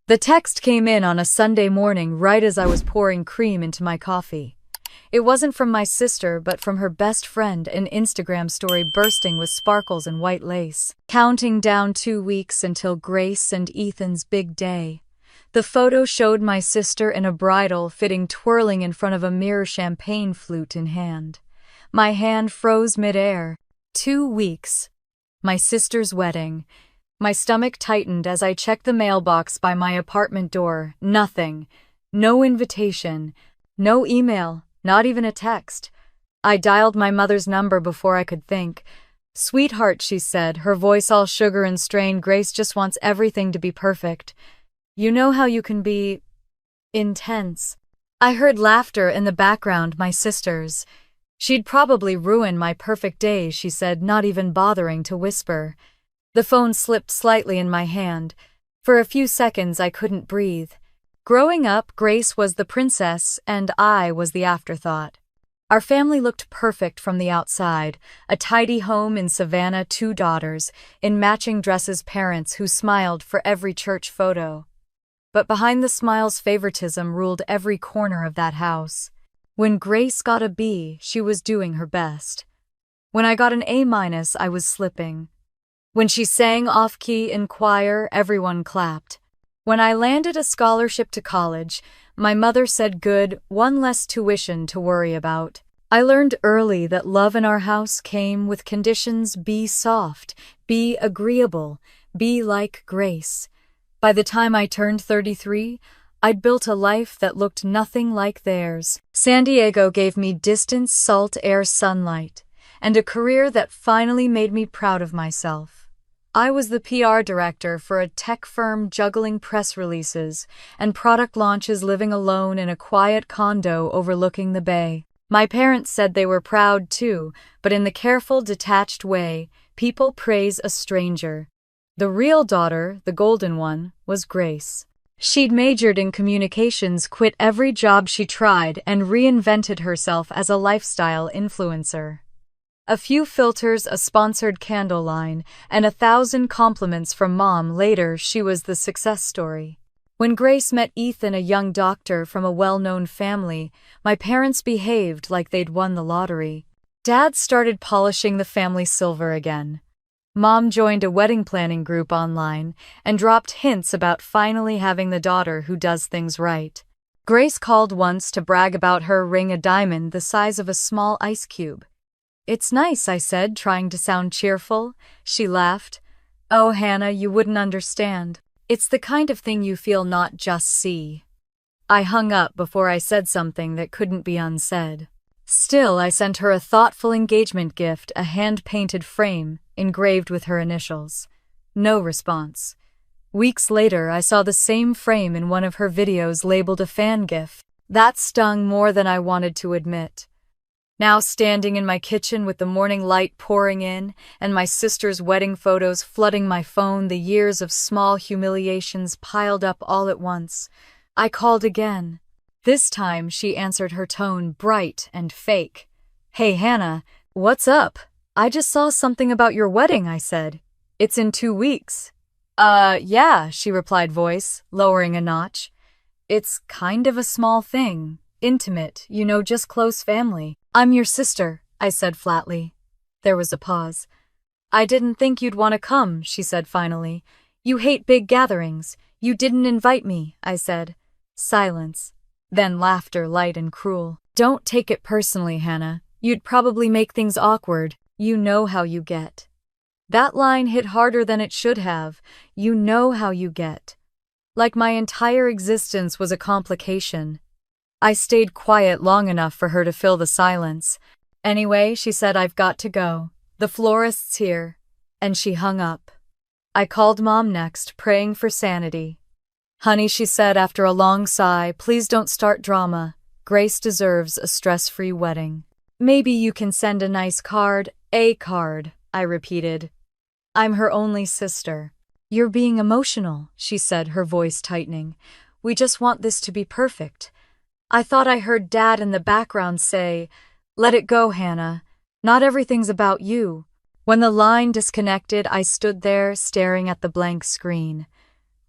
The text came in on a Sunday morning right as I was pouring cream into my coffee. It wasn't from my sister, but from her best friend, an Instagram story bursting with sparkles and white lace. Counting down 2 weeks until Grace and Ethan's big day. The photo showed my sister in a bridal fitting twirling in front of a mirror, champagne flute in hand. My hand froze midair. 2 weeks. My sister's wedding. My stomach tightened as I checked the mailbox by my apartment door. Nothing. No invitation. No email. Not even a text. I dialed my mother's number before I could think. "Sweetheart," she said, her voice all sugar and strain, "Grace just wants everything to be perfect. You know how you can be intense." I heard laughter in the background, my sister's. "She'd probably ruin my perfect day," she said, not even bothering to whisper. The phone slipped slightly in my hand. For a few seconds I couldn't breathe. Growing up, Grace was the princess and I was the afterthought. Our family looked perfect from the outside, a tidy home in Savannah, 2 daughters, in matching dresses, parents who smiled for every church photo. But behind the smiles, favoritism ruled every corner of that house. When Grace got a B, she was doing her best. When I got an A-, I was slipping. When she sang off-key in choir, everyone clapped. When I landed a scholarship to college, my mother said, "Good, one less tuition to worry about." I learned early that love in our house came with conditions: be soft, be agreeable, be like Grace. By the time I turned 33, I'd built a life that looked nothing like theirs. San Diego gave me distance, salt air, sunlight, and a career that finally made me proud of myself. I was the PR director for a tech firm, juggling press releases and product launches, living alone in a quiet condo overlooking the bay. My parents said they were proud too, but in the careful, detached way people praise a stranger. The real daughter, the golden one, was Grace. She'd majored in communications, quit every job she tried, and reinvented herself as a lifestyle influencer. A few filters, a sponsored candle line, and 1,000 compliments from Mom. Later, she was the success story. When Grace met Ethan, a young doctor from a well-known family, my parents behaved like they'd won the lottery. Dad started polishing the family silver again. Mom joined a wedding planning group online and dropped hints about finally having the daughter who does things right. Grace called once to brag about her ring, a diamond the size of a small ice cube. "It's nice," I said, trying to sound cheerful. She laughed. "Oh, Hannah, you wouldn't understand. It's the kind of thing you feel, not just see." I hung up before I said something that couldn't be unsaid. Still, I sent her a thoughtful engagement gift, a hand-painted frame engraved with her initials. No response. Weeks later, I saw the same frame in one of her videos labeled a fan gift. That stung more than I wanted to admit. Now, standing in my kitchen with the morning light pouring in and my sister's wedding photos flooding my phone, the years of small humiliations piled up all at once, I called again. This time, she answered, her tone bright and fake. "Hey, Hannah, what's up? I just saw something about your wedding," I said. "It's in 2 weeks." Yeah," she replied, voice lowering a notch. "It's kind of a small thing. Intimate, just close family." "I'm your sister," I said flatly. There was a pause. "I didn't think you'd want to come," she said finally. "You hate big gatherings. You didn't invite me," I said. Silence. Then laughter, light and cruel. "Don't take it personally, Hannah. You'd probably make things awkward. You know how you get." That line hit harder than it should have. You know how you get. Like my entire existence was a complication. I stayed quiet long enough for her to fill the silence. "Anyway," she said, "I've got to go. The florist's here." And she hung up. I called Mom next, praying for sanity. "Honey," she said after a long sigh, "please don't start drama. Grace deserves a stress-free wedding. Maybe you can send a nice card." "A card," I repeated. "I'm her only sister." "You're being emotional," she said, her voice tightening. "We just want this to be perfect." I thought I heard Dad in the background say, "Let it go, Hannah. Not everything's about you." When the line disconnected, I stood there staring at the blank screen.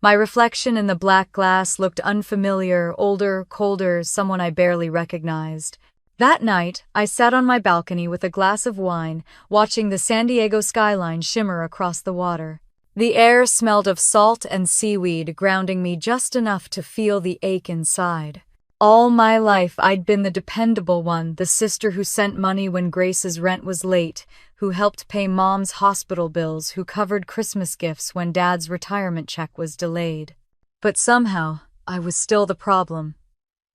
My reflection in the black glass looked unfamiliar, older, colder, someone I barely recognized. That night, I sat on my balcony with a glass of wine, watching the San Diego skyline shimmer across the water. The air smelled of salt and seaweed, grounding me just enough to feel the ache inside. All my life, I'd been the dependable one, the sister who sent money when Grace's rent was late, who helped pay Mom's hospital bills, who covered Christmas gifts when Dad's retirement check was delayed. But somehow, I was still the problem.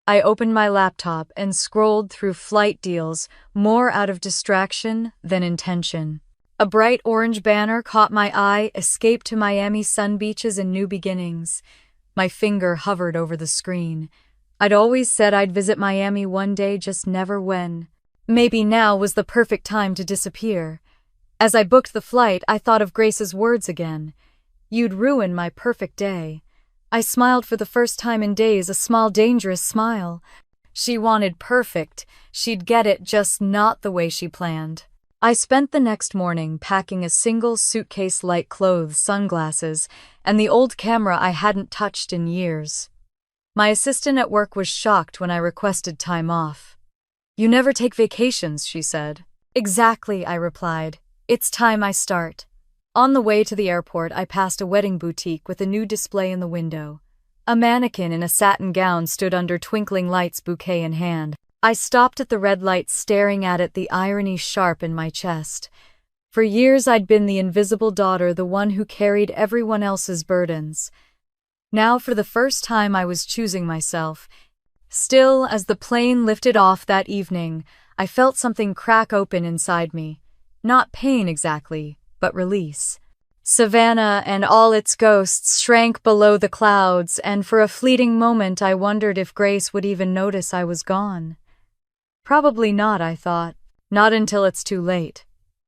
I opened my laptop and scrolled through flight deals, more out of distraction than intention. A bright orange banner caught my eye, Escape to Miami Sun Beaches and New Beginnings. My finger hovered over the screen. I'd always said I'd visit Miami one day, just never when. Maybe now was the perfect time to disappear. As I booked the flight, I thought of Grace's words again. You'd ruin my perfect day. I smiled for the first time in days, a small, dangerous smile. She wanted perfect. She'd get it, just not the way she planned. I spent the next morning packing a single suitcase, light clothes, sunglasses, and the old camera I hadn't touched in years. My assistant at work was shocked when I requested time off. You never take vacations, she said. Exactly, I replied. It's time I start. On the way to the airport, I passed a wedding boutique with a new display in the window. A mannequin in a satin gown stood under twinkling lights, bouquet in hand. I stopped at the red light, staring at it, the irony sharp in my chest. For years I'd been the invisible daughter, the one who carried everyone else's burdens. Now for the first time I was choosing myself. Still, as the plane lifted off that evening, I felt something crack open inside me. Not pain exactly, but release. Savannah and all its ghosts shrank below the clouds, and for a fleeting moment I wondered if Grace would even notice I was gone. Probably not, I thought. Not until it's too late.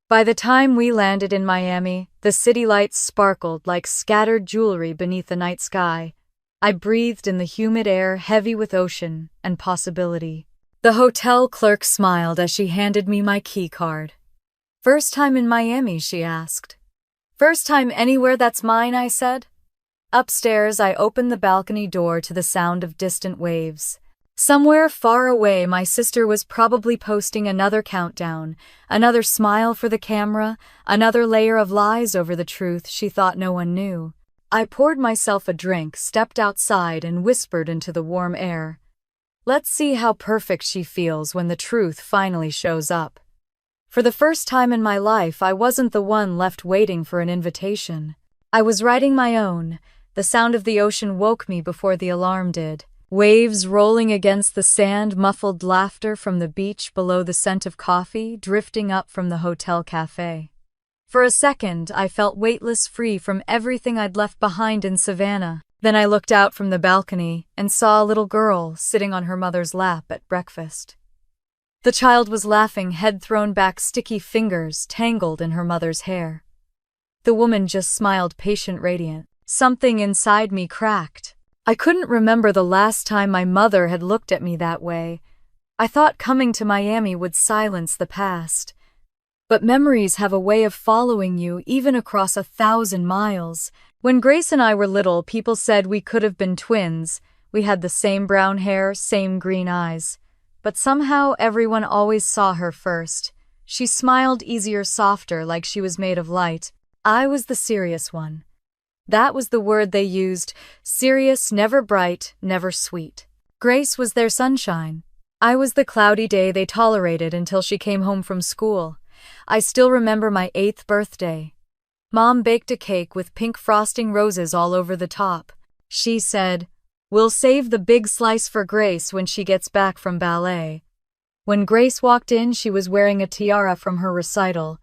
By the time we landed in Miami, the city lights sparkled like scattered jewelry beneath the night sky. I breathed in the humid air, heavy with ocean and possibility. The hotel clerk smiled as she handed me my key card. First time in Miami, she asked. First time anywhere that's mine, I said. Upstairs, I opened the balcony door to the sound of distant waves. Somewhere far away, my sister was probably posting another countdown, another smile for the camera, another layer of lies over the truth she thought no one knew. I poured myself a drink, stepped outside, and whispered into the warm air. Let's see how perfect she feels when the truth finally shows up. For the first time in my life, I wasn't the one left waiting for an invitation. I was writing my own. The sound of the ocean woke me before the alarm did. Waves rolling against the sand, muffled laughter from the beach below, the scent of coffee drifting up from the hotel cafe. For a second, I felt weightless, free from everything I'd left behind in Savannah. Then I looked out from the balcony and saw a little girl sitting on her mother's lap at breakfast. The child was laughing, head thrown back, sticky fingers tangled in her mother's hair. The woman just smiled, patient, radiant. Something inside me cracked. I couldn't remember the last time my mother had looked at me that way. I thought coming to Miami would silence the past. But memories have a way of following you even across 1,000 miles. When Grace and I were little, people said we could have been twins. We had the same brown hair, same green eyes. But somehow everyone always saw her first. She smiled easier, softer, like she was made of light. I was the serious one. That was the word they used. Serious, never bright, never sweet. Grace was their sunshine. I was the cloudy day they tolerated until she came home from school. I still remember my 8th birthday. Mom baked a cake with pink frosting, roses all over the top. She said, "We'll save the big slice for Grace when she gets back from ballet." When Grace walked in, she was wearing a tiara from her recital.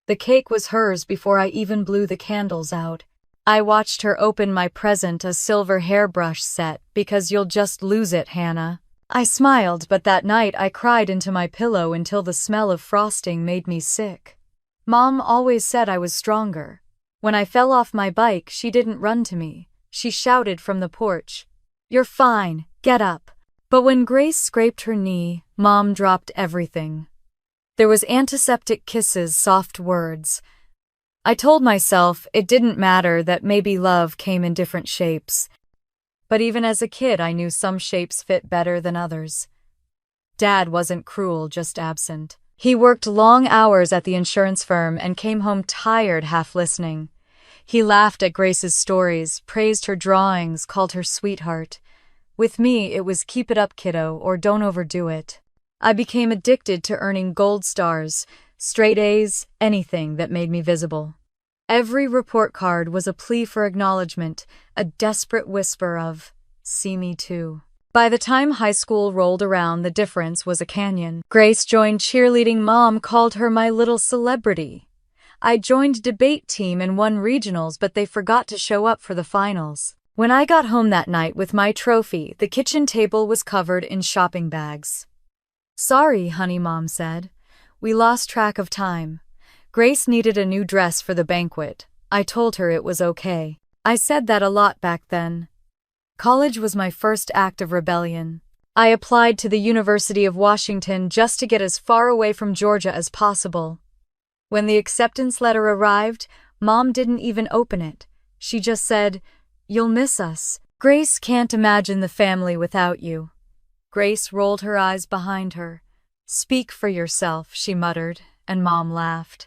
The cake was hers before I even blew the candles out. I watched her open my present, a silver hairbrush set. "Because you'll just lose it, Hannah." I smiled, but that night I cried into my pillow until the smell of frosting made me sick. Mom always said I was stronger. When I fell off my bike, she didn't run to me. She shouted from the porch, "You're fine, get up." But when Grace scraped her knee, Mom dropped everything. There was antiseptic kisses, soft words. I told myself it didn't matter, that maybe love came in different shapes. But even as a kid, I knew some shapes fit better than others. Dad wasn't cruel, just absent. He worked long hours at the insurance firm and came home tired, half listening. He laughed at Grace's stories, praised her drawings, called her sweetheart. With me, it was keep it up, kiddo, or don't overdo it. I became addicted to earning gold stars, straight A's, anything that made me visible. Every report card was a plea for acknowledgement, a desperate whisper of, "See me too." By the time high school rolled around, the difference was a canyon. Grace joined cheerleading. Mom called her my little celebrity. I joined debate team and won regionals, but they forgot to show up for the finals. When I got home that night with my trophy, the kitchen table was covered in shopping bags. "Sorry, honey," Mom said. "We lost track of time." Grace needed a new dress for the banquet. I told her it was okay. I said that a lot back then. College was my first act of rebellion. I applied to the University of Washington just to get as far away from Georgia as possible. When the acceptance letter arrived, Mom didn't even open it. She just said, "You'll miss us. Grace can't imagine the family without you." Grace rolled her eyes behind her. "Speak for yourself," she muttered, and Mom laughed.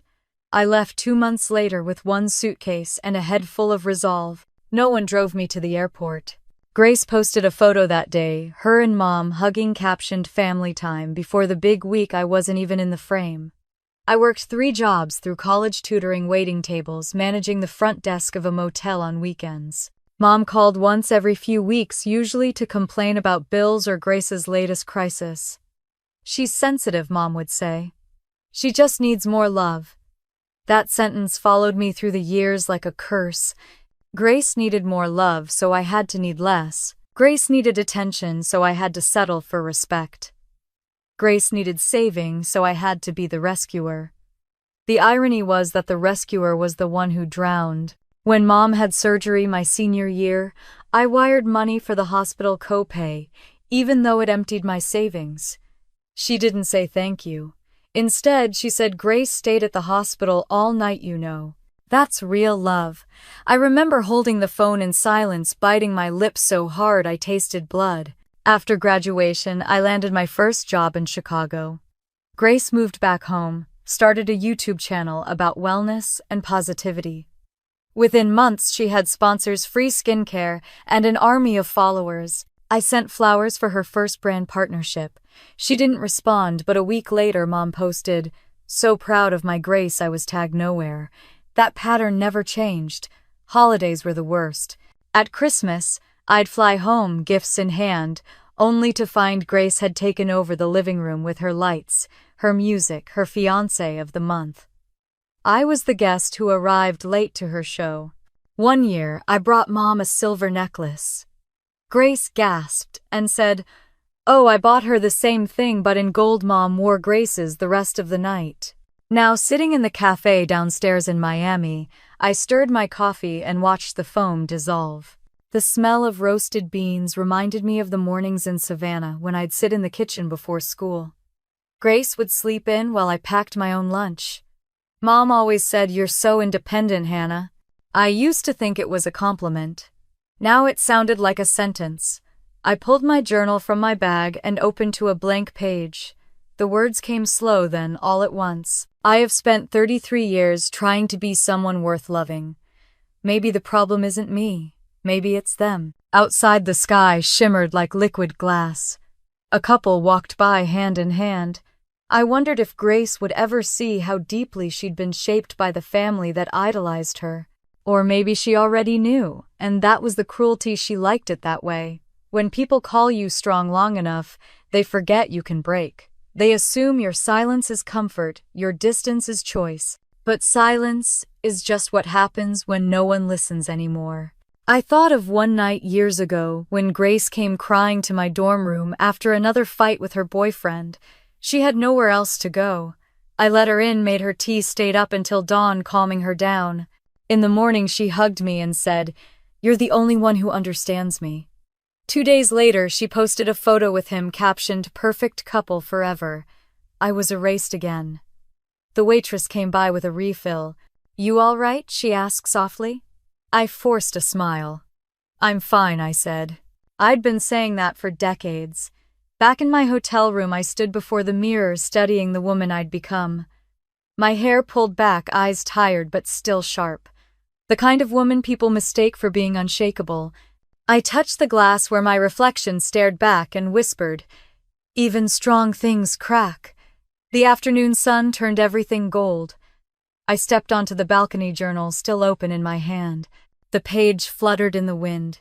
I left 2 months later with one suitcase and a head full of resolve. No one drove me to the airport. Grace posted a photo that day, her and Mom hugging, captioned "family time." Before the big week, I wasn't even in the frame. I worked 3 jobs through college, tutoring, waiting tables, managing the front desk of a motel on weekends. Mom called once every few weeks, usually to complain about bills or Grace's latest crisis. "She's sensitive," Mom would say. "She just needs more love." That sentence followed me through the years like a curse. Grace needed more love, so I had to need less. Grace needed attention, so I had to settle for respect. Grace needed saving, so I had to be the rescuer. The irony was that the rescuer was the one who drowned. When Mom had surgery my senior year, I wired money for the hospital copay, even though it emptied my savings. She didn't say thank you. Instead, she said, "Grace stayed at the hospital all night, you know. That's real love." I remember holding the phone in silence, biting my lips so hard I tasted blood. After graduation, I landed my first job in Chicago. Grace moved back home, started a YouTube channel about wellness and positivity. Within months, she had sponsors, free skincare, and an army of followers. I sent flowers for her first brand partnership. She didn't respond, but a week later, Mom posted, "So proud of my Grace, I was tagged nowhere." That pattern never changed. Holidays were the worst. At Christmas, I'd fly home, gifts in hand, only to find Grace had taken over the living room with her lights, her music, her fiancé of the month. I was the guest who arrived late to her show. One year, I brought Mom a silver necklace. Grace gasped and said, "Oh, I bought her the same thing but in gold." Mom wore Grace's the rest of the night. Now, sitting in the cafe downstairs in Miami, I stirred my coffee and watched the foam dissolve. The smell of roasted beans reminded me of the mornings in Savannah when I'd sit in the kitchen before school. Grace would sleep in while I packed my own lunch. Mom always said, "You're so independent, Hannah." I used to think it was a compliment. Now it sounded like a sentence. I pulled my journal from my bag and opened to a blank page. The words came slow then, all at once. "I have spent 33 years trying to be someone worth loving. Maybe the problem isn't me. Maybe it's them." Outside, the sky shimmered like liquid glass. A couple walked by hand in hand. I wondered if Grace would ever see how deeply she'd been shaped by the family that idolized her. Or maybe she already knew, and that was the cruelty. She liked it that way. When people call you strong long enough, they forget you can break. They assume your silence is comfort, your distance is choice. But silence is just what happens when no one listens anymore. I thought of one night years ago when Grace came crying to my dorm room after another fight with her boyfriend. She had nowhere else to go. I let her in, made her tea, stayed up until dawn, calming her down. In the morning, she hugged me and said, "You're the only one who understands me." 2 days later, she posted a photo with him captioned, "Perfect couple forever." I was erased again. The waitress came by with a refill. You all right? She asked softly. I forced a smile. I'm fine, I said. I'd been saying that for decades. Back in my hotel room, I stood before the mirror studying the woman I'd become. My hair pulled back, eyes tired but still sharp. The kind of woman people mistake for being unshakable. I touched the glass where my reflection stared back and whispered, "Even strong things crack." The afternoon sun turned everything gold. I stepped onto the balcony, journal still open in my hand. The page fluttered in the wind.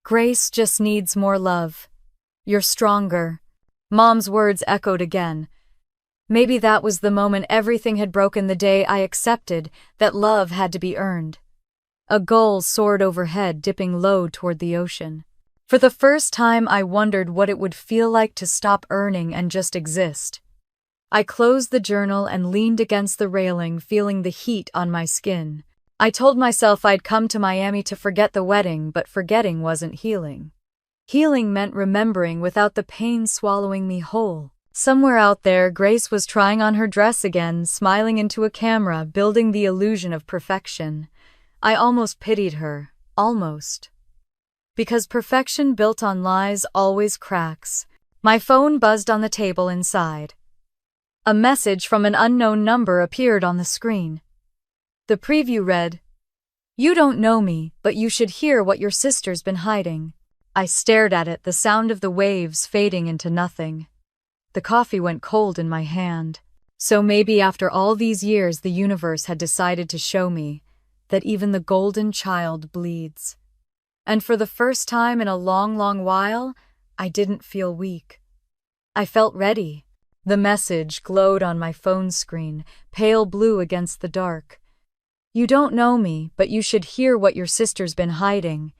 Grace just needs more love. You're stronger. Mom's words echoed again. Maybe that was the moment everything had broken, the day I accepted that love had to be earned. A gull soared overhead, dipping low toward the ocean. For the first time, I wondered what it would feel like to stop earning and just exist. I closed the journal and leaned against the railing, feeling the heat on my skin. I told myself I'd come to Miami to forget the wedding, but forgetting wasn't healing. Healing meant remembering without the pain swallowing me whole. Somewhere out there, Grace was trying on her dress again, smiling into a camera, building the illusion of perfection. I almost pitied her. Almost. Because perfection built on lies always cracks. My phone buzzed on the table inside. A message from an unknown number appeared on the screen. The preview read, "You don't know me, but you should hear what your sister's been hiding." I stared at it, the sound of the waves fading into nothing. The coffee went cold in my hand. So maybe after all these years the universe had decided to show me that even the golden child bleeds. And for the first time in a long, long while, I didn't feel weak. I felt ready. The message glowed on my phone screen, pale blue against the dark. You don't know me, but you should hear what your sister's been hiding.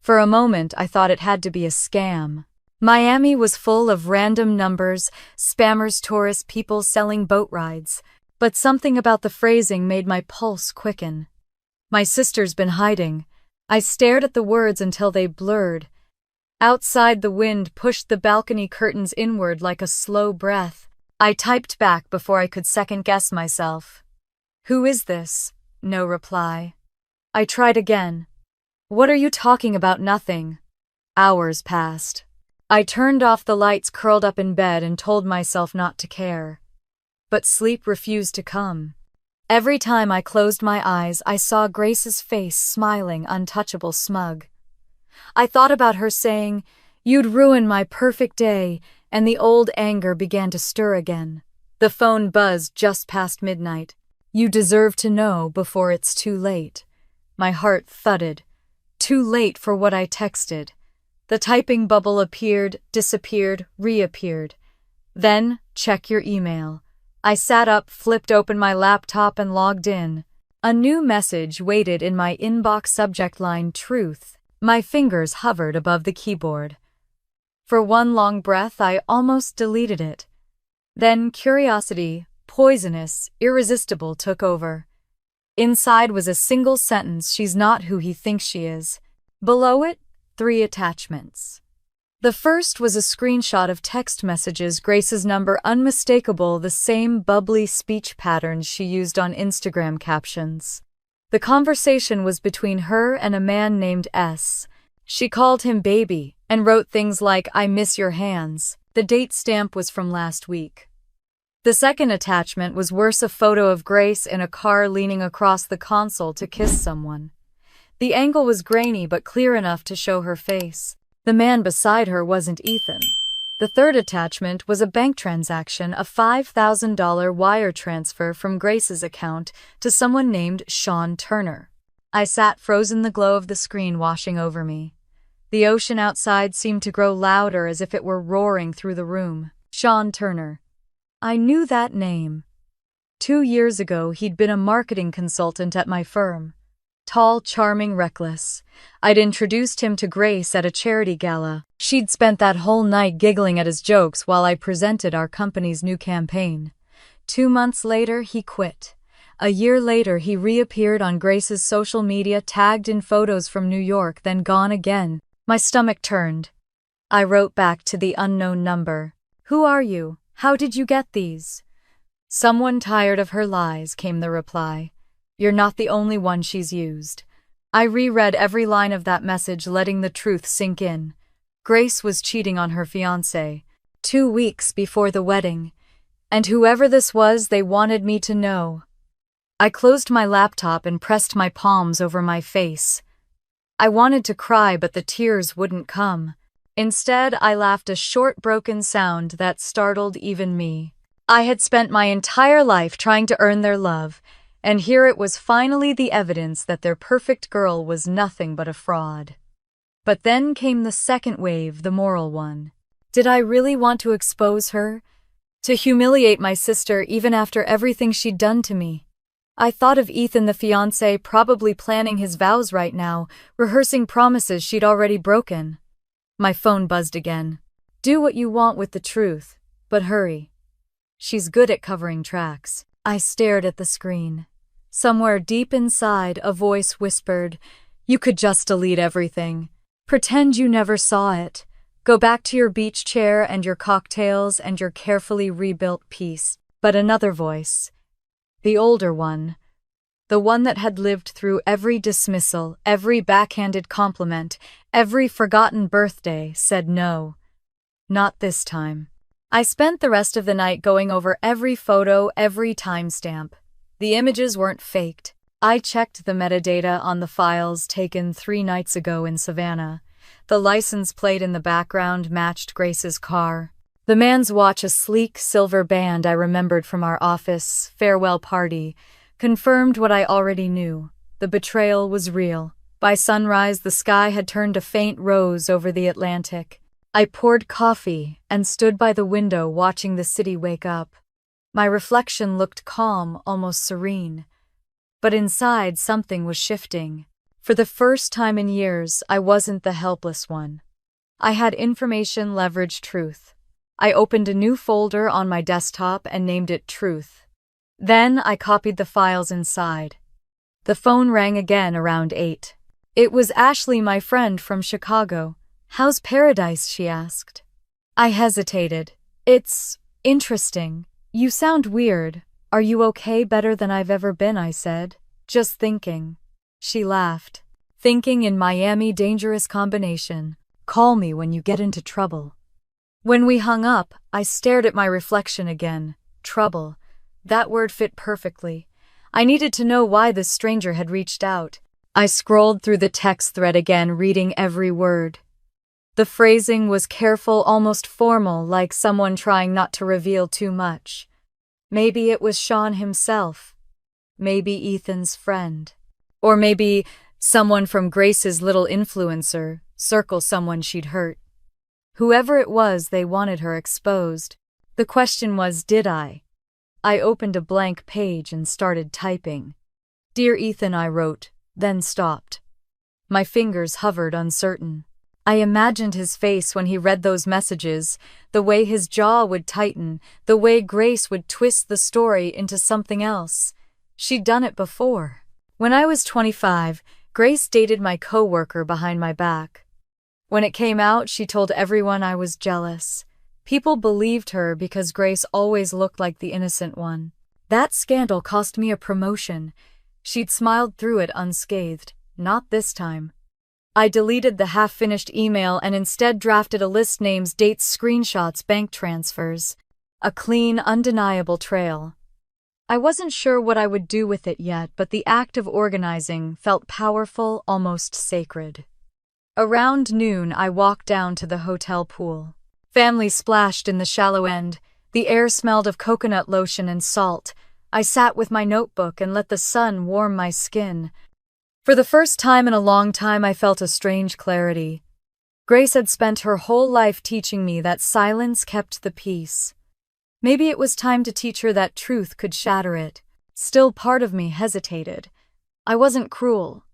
For a moment, I thought it had to be a scam. Miami was full of random numbers, spammers, tourists, people selling boat rides. But something about the phrasing made my pulse quicken. My sister's been hiding. I stared at the words until they blurred. Outside, the wind pushed the balcony curtains inward like a slow breath. I typed back before I could second-guess myself. Who is this? No reply. I tried again. What are you talking about? Nothing. Hours passed. I turned off the lights, curled up in bed, and told myself not to care. But sleep refused to come. Every time I closed my eyes, I saw Grace's face, smiling, untouchable, smug. I thought about her saying, "You'd ruin my perfect day," and the old anger began to stir again. The phone buzzed just past midnight. You deserve to know before it's too late. My heart thudded. Too late for what I texted. The typing bubble appeared, disappeared, reappeared. Then, check your email. I sat up, flipped open my laptop, and logged in. A new message waited in my inbox, subject line, "Truth." My fingers hovered above the keyboard. For one long breath, I almost deleted it. Then curiosity, poisonous, irresistible, took over. Inside was a single sentence: "She's not who he thinks she is." Below it, 3 attachments. The first was a screenshot of text messages, Grace's number unmistakable, the same bubbly speech patterns she used on Instagram captions. The conversation was between her and a man named S. She called him baby and wrote things like, "I miss your hands." The date stamp was from last week. The second attachment was worse, a photo of Grace in a car leaning across the console to kiss someone. The angle was grainy but clear enough to show her face. The man beside her wasn't Ethan. The third attachment was a bank transaction, a $5,000 wire transfer from Grace's account to someone named Sean Turner. I sat frozen, the glow of the screen washing over me. The ocean outside seemed to grow louder, as if it were roaring through the room. Sean Turner. I knew that name. 2 years ago, he'd been a marketing consultant at my firm. Tall, charming, reckless. I'd introduced him to Grace at a charity gala. She'd spent that whole night giggling at his jokes while I presented our company's new campaign. 2 months later, he quit. A year later, he reappeared on Grace's social media, tagged in photos from New York, then gone again. My stomach turned. I wrote back to the unknown number. "Who are you? How did you get these?" "Someone tired of her lies," came the reply. You're not the only one she's used. I reread every line of that message, letting the truth sink in. Grace was cheating on her fiancé, 2 weeks before the wedding. And whoever this was, they wanted me to know. I closed my laptop and pressed my palms over my face. I wanted to cry, but the tears wouldn't come. Instead, I laughed, a short, broken sound that startled even me. I had spent my entire life trying to earn their love, and here it was, finally, the evidence that their perfect girl was nothing but a fraud. But then came the second wave, the moral one. Did I really want to expose her? To humiliate my sister even after everything she'd done to me? I thought of Ethan, the fiancé, probably planning his vows right now, rehearsing promises she'd already broken. My phone buzzed again. Do what you want with the truth, but hurry. She's good at covering tracks. I stared at the screen. Somewhere deep inside, a voice whispered, "You could just delete everything. Pretend you never saw it. Go back to your beach chair and your cocktails and your carefully rebuilt peace." But another voice, the older one, the one that had lived through every dismissal, every backhanded compliment, every forgotten birthday, said no. Not this time. I spent the rest of the night going over every photo, every timestamp. The images weren't faked. I checked the metadata on the files taken 3 nights ago in Savannah. The license plate in the background matched Grace's car. The man's watch, a sleek silver band I remembered from our office farewell party, confirmed what I already knew. The betrayal was real. By sunrise, the sky had turned a faint rose over the Atlantic. I poured coffee and stood by the window watching the city wake up. My reflection looked calm, almost serene. But inside, something was shifting. For the first time in years, I wasn't the helpless one. I had information, leverage, truth. I opened a new folder on my desktop and named it Truth. Then I copied the files inside. The phone rang again around 8. It was Ashley, my friend from Chicago. "How's paradise?" she asked. I hesitated. "It's interesting. You sound weird. Are you okay?" "Better than I've ever been," I said. "Just thinking." She laughed. "Thinking in Miami, dangerous combination. Call me when you get into trouble." When we hung up, I stared at my reflection again. Trouble. That word fit perfectly. I needed to know why this stranger had reached out. I scrolled through the text thread again, reading every word. The phrasing was careful, almost formal, like someone trying not to reveal too much. Maybe it was Sean himself. Maybe Ethan's friend. Or maybe someone from Grace's little influencer circle, someone she'd hurt. Whoever it was, they wanted her exposed. The question was, did I? I opened a blank page and started typing. "Dear Ethan," I wrote, then stopped. My fingers hovered, uncertain. I imagined his face when he read those messages, the way his jaw would tighten, the way Grace would twist the story into something else. She'd done it before. When I was 25, Grace dated my coworker behind my back. When it came out, she told everyone I was jealous. People believed her because Grace always looked like the innocent one. That scandal cost me a promotion. She'd smiled through it unscathed. Not this time. I deleted the half-finished email and instead drafted a list: names, dates, screenshots, bank transfers. A clean, undeniable trail. I wasn't sure what I would do with it yet, but the act of organizing felt powerful, almost sacred. Around noon, I walked down to the hotel pool. Families splashed in the shallow end. The air smelled of coconut lotion and salt. I sat with my notebook and let the sun warm my skin. For the first time in a long time, I felt a strange clarity. Grace had spent her whole life teaching me that silence kept the peace. Maybe it was time to teach her that truth could shatter it. Still, part of me hesitated. I wasn't cruel.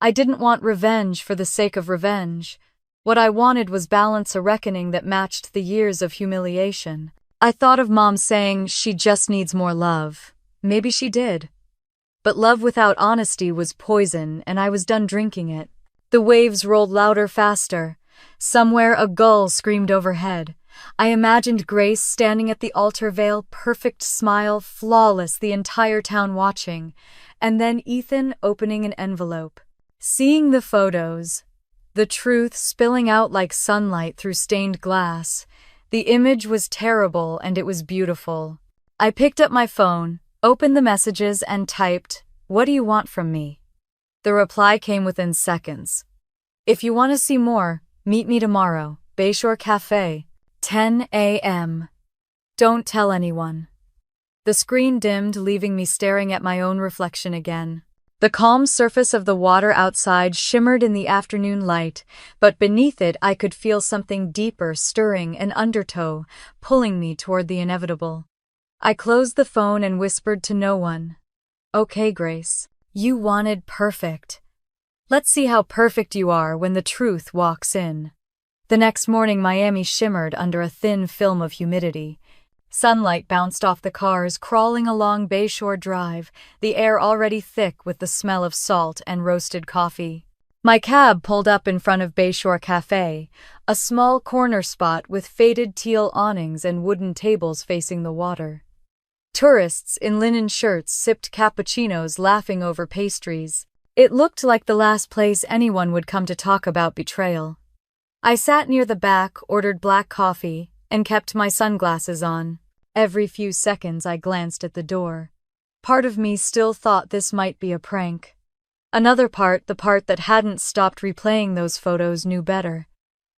I didn't want revenge for the sake of revenge. What I wanted was balance, a reckoning that matched the years of humiliation. I thought of Mom saying she just needs more love. Maybe she did. But love without honesty was poison, and I was done drinking it. The waves rolled louder, faster. Somewhere a gull screamed overhead. I imagined Grace standing at the altar veil, perfect smile, flawless, the entire town watching, and then Ethan opening an envelope. Seeing the photos, the truth spilling out like sunlight through stained glass. The image was terrible and it was beautiful. I picked up my phone, opened the messages, and typed, "What do you want from me?" The reply came within seconds. "If you want to see more, meet me tomorrow, Bayshore Cafe, 10 a.m. Don't tell anyone." The screen dimmed, leaving me staring at my own reflection again. The calm surface of the water outside shimmered in the afternoon light, but beneath it I could feel something deeper stirring, an undertow, pulling me toward the inevitable. I closed the phone and whispered to no one. "Okay, Grace, you wanted perfect. Let's see how perfect you are when the truth walks in." The next morning, Miami shimmered under a thin film of humidity. Sunlight bounced off the cars crawling along Bayshore Drive, the air already thick with the smell of salt and roasted coffee. My cab pulled up in front of Bayshore Cafe, a small corner spot with faded teal awnings and wooden tables facing the water. Tourists in linen shirts sipped cappuccinos, laughing over pastries. It looked like the last place anyone would come to talk about betrayal. I sat near the back, ordered black coffee, and kept my sunglasses on. Every few seconds I glanced at the door. Part of me still thought this might be a prank. Another part, the part that hadn't stopped replaying those photos, knew better.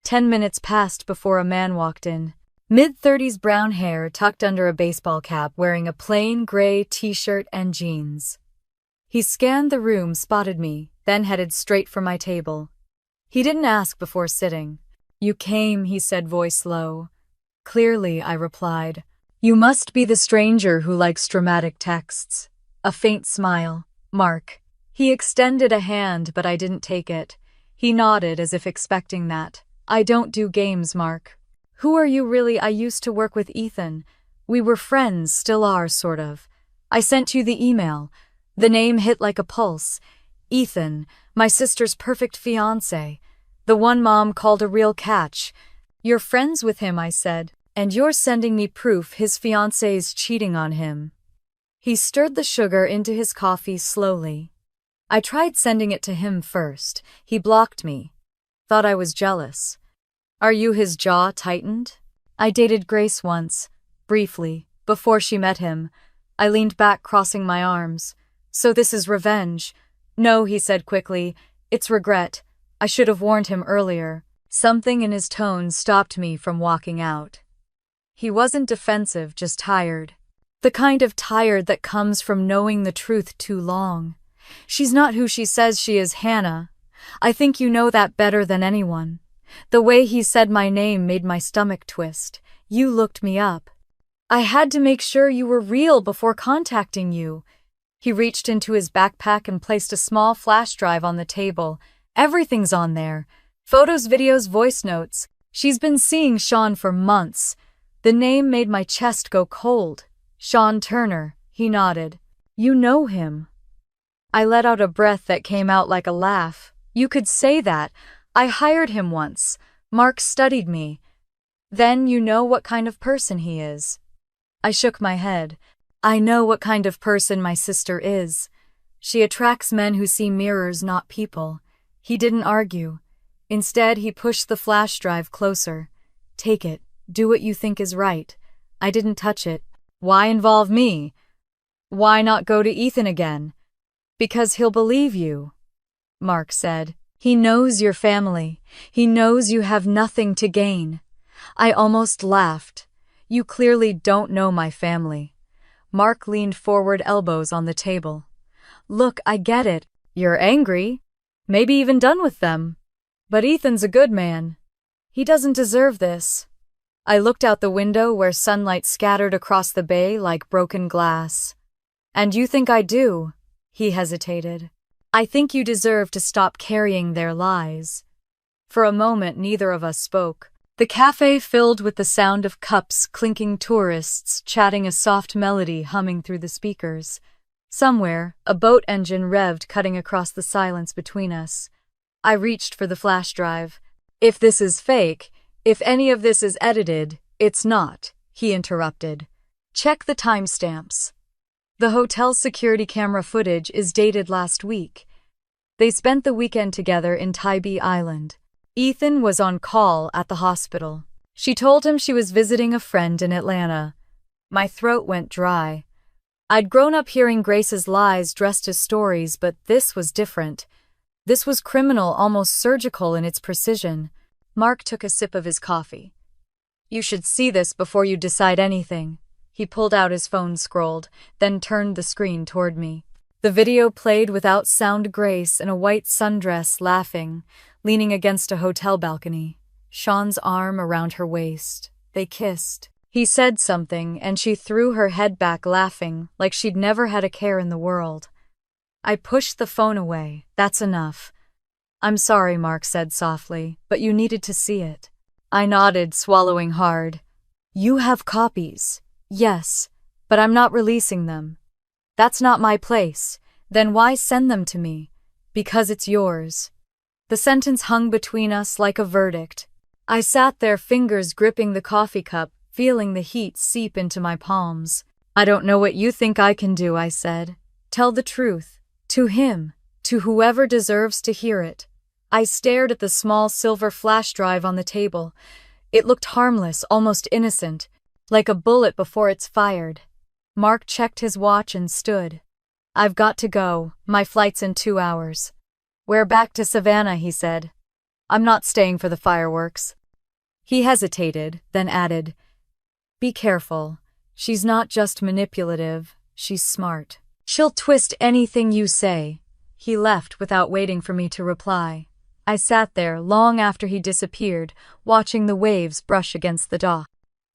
10 minutes passed before a man walked in. Mid-30s, brown hair tucked under a baseball cap, wearing a plain gray t-shirt and jeans. He scanned the room, spotted me, then headed straight for my table. He didn't ask before sitting. "You came," he said, voice low. "Clearly," I replied. "You must be the stranger who likes dramatic texts." A faint smile. "Mark." He extended a hand, but I didn't take it. He nodded as if expecting that. "I don't do games, Mark." "Who are you really?" "I used to work with Ethan. We were friends, still are, sort of. I sent you the email." The name hit like a pulse. "Ethan, my sister's perfect fiancé. The one Mom called a real catch." "You're friends with him," I said. "And you're sending me proof his fiancé's cheating on him." He stirred the sugar into his coffee slowly. "I tried sending it to him first. He blocked me. Thought I was jealous." "Are you?" His jaw tightened. "I dated Grace once, briefly, before she met him." I leaned back, crossing my arms. "So this is revenge?" "No," he said quickly. "It's regret. I should have warned him earlier." Something in his tone stopped me from walking out. He wasn't defensive, just tired. The kind of tired that comes from knowing the truth too long. "She's not who she says she is, Hannah. I think you know that better than anyone." The way he said my name made my stomach twist. "You looked me up. I had to make sure you were real before contacting you." He reached into his backpack and placed a small flash drive on the table. "Everything's on there. Photos, videos, voice notes. She's been seeing Sean for months." The name made my chest go cold. "Sean Turner," he nodded. "You know him?" I let out a breath that came out like a laugh. "You could say that. I hired him once. Mark studied me." "Then you know what kind of person he is?" I shook my head. "I know what kind of person my sister is. She attracts men who see mirrors, not people." He didn't argue. Instead, he pushed the flash drive closer. "Take it. Do what you think is right." I didn't touch it. "Why involve me? Why not go to Ethan again?" "Because he'll believe you," Mark said. "He knows your family. He knows you have nothing to gain." I almost laughed. "You clearly don't know my family." Mark leaned forward, elbows on the table. "Look, I get it. You're angry. Maybe even done with them. But Ethan's a good man. He doesn't deserve this." I looked out the window where sunlight scattered across the bay like broken glass. "And you think I do?" He hesitated. "I think you deserve to stop carrying their lies." For a moment, neither of us spoke. The cafe filled with the sound of cups clinking, tourists chatting, a soft melody humming through the speakers. Somewhere, a boat engine revved, cutting across the silence between us. I reached for the flash drive. If this is fake, if any of this is edited, It's not, he interrupted. Check the timestamps. The hotel's security camera footage is dated last week. They spent the weekend together in Tybee Island. Ethan was on call at the hospital. She told him she was visiting a friend in Atlanta. My throat went dry. I'd grown up hearing Grace's lies dressed as stories, but this was different. This was criminal, almost surgical in its precision. Mark took a sip of his coffee. You should see this before you decide anything. He pulled out his phone, scrolled, then turned the screen toward me. The video played without sound. Grace in a white sundress, laughing, leaning against a hotel balcony. Sean's arm around her waist. They kissed. He said something, and she threw her head back, laughing, like she'd never had a care in the world. I pushed the phone away. That's enough. I'm sorry, Mark said softly, but you needed to see it. I nodded, swallowing hard. You have copies. Yes, but I'm not releasing them. That's not my place. Then why send them to me? Because it's yours. The sentence hung between us like a verdict. I sat there, fingers gripping the coffee cup, feeling the heat seep into my palms. I don't know what you think I can do, I said. Tell the truth. To him. To whoever deserves to hear it. I stared at the small silver flash drive on the table. It looked harmless, almost innocent, like a bullet before it's fired. Mark checked his watch and stood. I've got to go. My flight's in 2 hours. We're back to Savannah, he said. I'm not staying for the fireworks. He hesitated, then added, Be careful. She's not just manipulative, she's smart. She'll twist anything you say. He left without waiting for me to reply. I sat there long after he disappeared, watching the waves brush against the dock.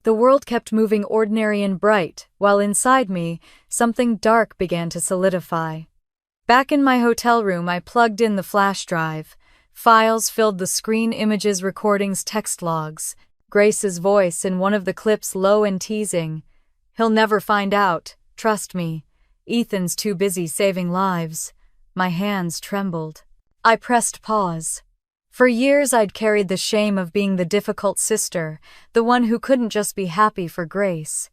The world kept moving ordinary and bright, while inside me, something dark began to solidify. Back in my hotel room, I plugged in the flash drive. Files filled the screen, images, recordings, text logs. Grace's voice in one of the clips, low and teasing. He'll never find out, trust me. Ethan's too busy saving lives. My hands trembled. I pressed pause. For years I'd carried the shame of being the difficult sister, the one who couldn't just be happy for Grace.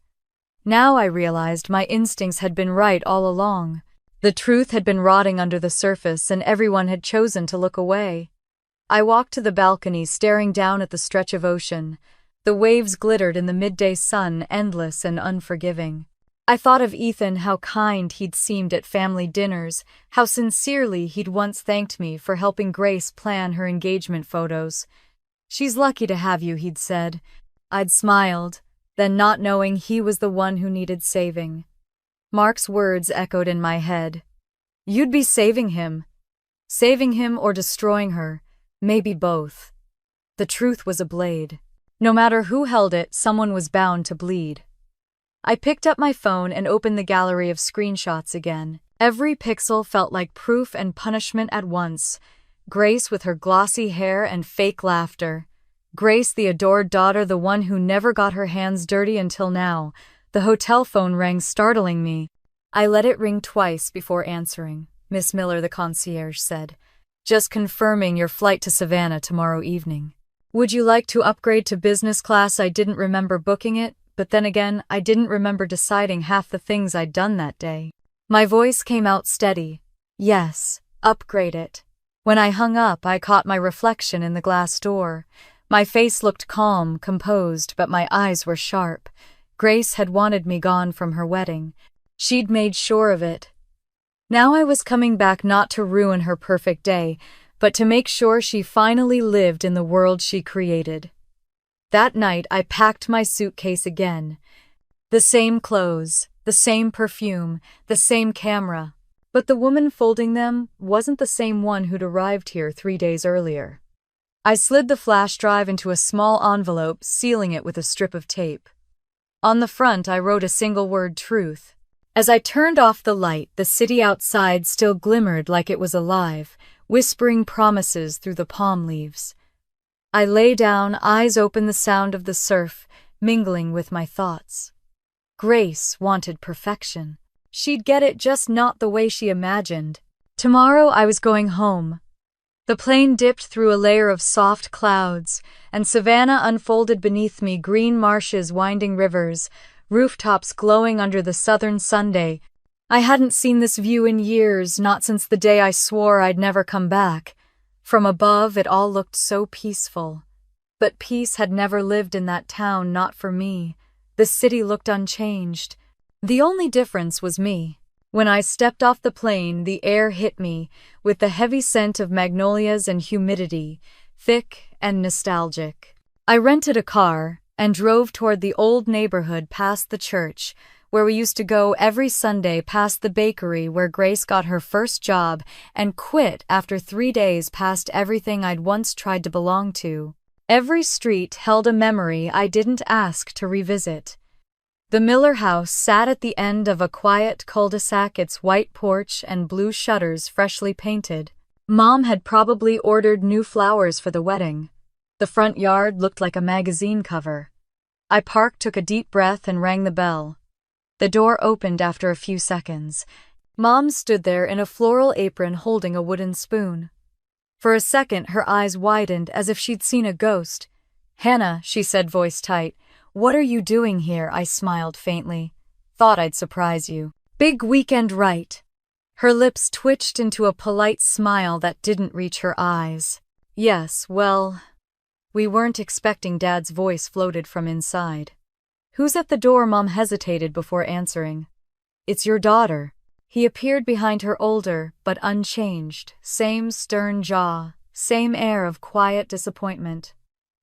Now I realized my instincts had been right all along. The truth had been rotting under the surface, and everyone had chosen to look away. I walked to the balcony, staring down at the stretch of ocean. The waves glittered in the midday sun, endless and unforgiving. I thought of Ethan, how kind he'd seemed at family dinners, how sincerely he'd once thanked me for helping Grace plan her engagement photos. She's lucky to have you, he'd said. I'd smiled, then not knowing he was the one who needed saving. Mark's words echoed in my head. You'd be saving him. Saving him or destroying her, maybe both. The truth was a blade. No matter who held it, someone was bound to bleed. I picked up my phone and opened the gallery of screenshots again. Every pixel felt like proof and punishment at once. Grace with her glossy hair and fake laughter. Grace, the adored daughter, the one who never got her hands dirty until now. The hotel phone rang, startling me. I let it ring twice before answering. Miss Miller, the concierge said. Just confirming your flight to Savannah tomorrow evening. Would you like to upgrade to business class? I didn't remember booking it. But then again, I didn't remember deciding half the things I'd done that day. My voice came out steady. Yes, upgrade it. When I hung up, I caught my reflection in the glass door. My face looked calm, composed, but my eyes were sharp. Grace had wanted me gone from her wedding. She'd made sure of it. Now I was coming back not to ruin her perfect day, but to make sure she finally lived in the world she created. That night, I packed my suitcase again. The same clothes, the same perfume, the same camera. But the woman folding them wasn't the same one who'd arrived here 3 days earlier. I slid the flash drive into a small envelope, sealing it with a strip of tape. On the front, I wrote a single word: truth. As I turned off the light, the city outside still glimmered like it was alive, whispering promises through the palm leaves. I lay down, eyes open, the sound of the surf mingling with my thoughts. Grace wanted perfection. She'd get it, just not the way she imagined. Tomorrow I was going home. The plane dipped through a layer of soft clouds, and Savannah unfolded beneath me, green marshes, winding rivers, rooftops glowing under the southern Sunday. I hadn't seen this view in years, not since the day I swore I'd never come back. From above, it all looked so peaceful. But peace had never lived in that town, not for me. The city looked unchanged. The only difference was me. When I stepped off the plane, the air hit me, with the heavy scent of magnolias and humidity, thick and nostalgic. I rented a car and drove toward the old neighborhood past the church, where we used to go every Sunday, past the bakery where Grace got her first job and quit after 3 days, past everything I'd once tried to belong to. Every street held a memory I didn't ask to revisit. The Miller house sat at the end of a quiet cul-de-sac, its white porch and blue shutters freshly painted. Mom had probably ordered new flowers for the wedding. The front yard looked like a magazine cover. I parked, took a deep breath, and rang the bell. The door opened after a few seconds. Mom stood there in a floral apron holding a wooden spoon. For a second, her eyes widened as if she'd seen a ghost. "Hannah," she said, voice tight. "What are you doing here?" I smiled faintly. "Thought I'd surprise you. Big weekend, right?" Her lips twitched into a polite smile that didn't reach her eyes. "Yes, well, we weren't expecting." Dad's voice floated from inside. "Who's at the door?" Mom hesitated before answering. "It's your daughter." He appeared behind her, older but unchanged, same stern jaw, same air of quiet disappointment.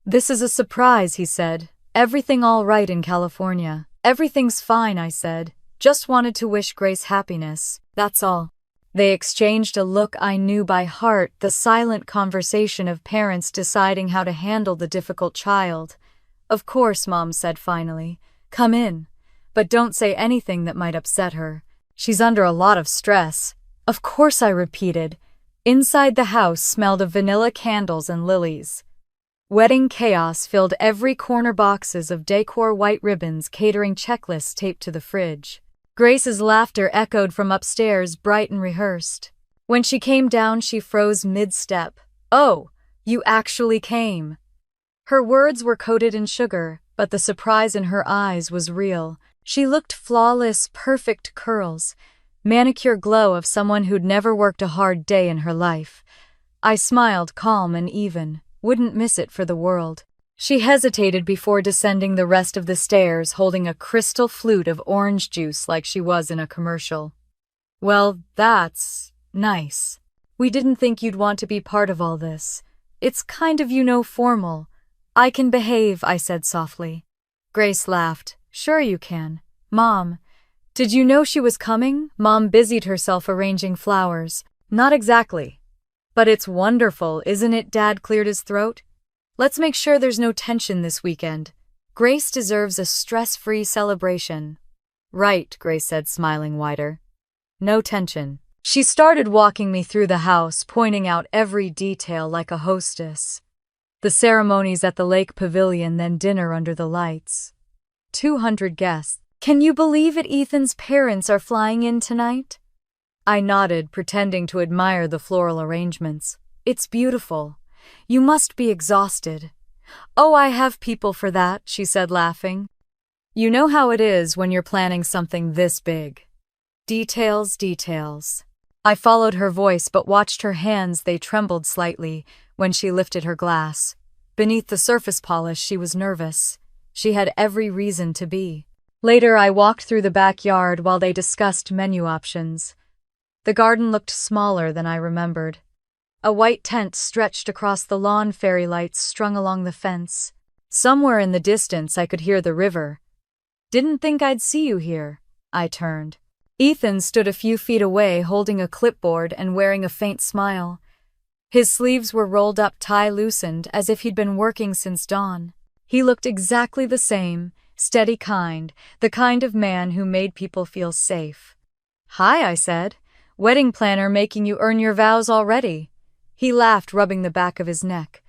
"This is a surprise," he said. "Everything all right in California?" "Everything's fine," I said. "Just wanted to wish Grace happiness, that's all." They exchanged a look I knew by heart, the silent conversation of parents deciding how to handle the difficult child. "Of course," Mom said finally. "Come in. But don't say anything that might upset her. She's under a lot of stress." "Of course," I repeated. Inside, the house smelled of vanilla candles and lilies. Wedding chaos filled every corner, boxes of decor, white ribbons, catering checklists taped to the fridge. Grace's laughter echoed from upstairs, bright and rehearsed. When she came down, she froze mid-step. "Oh, you actually came." Her words were coated in sugar, but the surprise in her eyes was real. She looked flawless, perfect curls, manicure glow of someone who'd never worked a hard day in her life. I smiled, calm and even. Wouldn't miss it for the world. She hesitated before descending the rest of the stairs, holding a crystal flute of orange juice like she was in a commercial. "Well, that's nice. We didn't think you'd want to be part of all this. It's kind of, formal." "I can behave," I said softly. Grace laughed. "Sure you can. Mom, did you know she was coming?" Mom busied herself arranging flowers. "Not exactly. But it's wonderful, isn't it?" Dad cleared his throat. "Let's make sure there's no tension this weekend. Grace deserves a stress-free celebration." "Right," Grace said, smiling wider. "No tension." She started walking me through the house, pointing out every detail like a hostess. The ceremonies at the lake pavilion, then dinner under the lights. 200 guests. "Can you believe it? Ethan's parents are flying in tonight?" I nodded, pretending to admire the floral arrangements. "It's beautiful. You must be exhausted." "Oh, I have people for that," she said, laughing. "You know how it is when you're planning something this big. Details, details." I followed her voice but watched her hands. They trembled slightly when she lifted her glass. Beneath the surface polish, she was nervous. She had every reason to be. Later, I walked through the backyard while they discussed menu options. The garden looked smaller than I remembered. A white tent stretched across the lawn, fairy lights strung along the fence. Somewhere in the distance, I could hear the river. "Didn't think I'd see you here." I turned. Ethan stood a few feet away, holding a clipboard and wearing a faint smile. His sleeves were rolled up, tie loosened, as if he'd been working since dawn. He looked exactly the same, steady, kind, the kind of man who made people feel safe. "Hi," I said. "Wedding planner making you earn your vows already." He laughed, rubbing the back of his neck.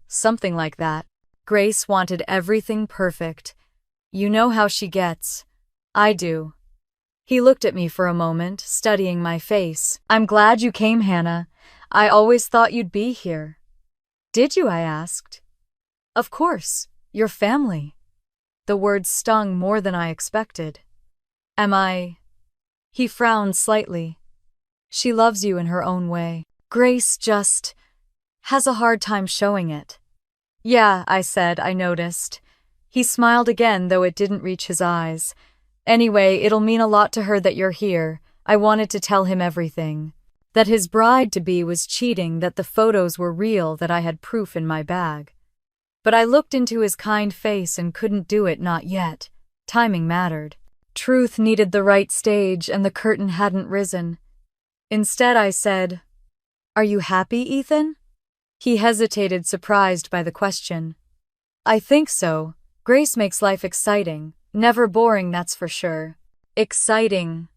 "Something like that." Grace wanted everything perfect. You know how she gets. "I do." He looked at me for a moment, studying my face. "I'm glad you came, Hannah. I always thought you'd be here. Did you? I asked. Of course, your family. The words stung more than I expected. Am I? He frowned slightly. She loves you in her own way. Grace just has a hard time showing it. Yeah, I said, I noticed. He smiled again, though it didn't reach his eyes. Anyway, it'll mean a lot to her that you're here. I wanted to tell him everything. That his bride-to-be was cheating, that the photos were real, that I had proof in my bag. But I looked into his kind face and couldn't do it, not yet. Timing mattered. Truth needed the right stage, and the curtain hadn't risen. Instead, I said, Are you happy, Ethan? He hesitated, surprised by the question. I think so. Grace makes life exciting. Never boring, that's for sure. Exciting.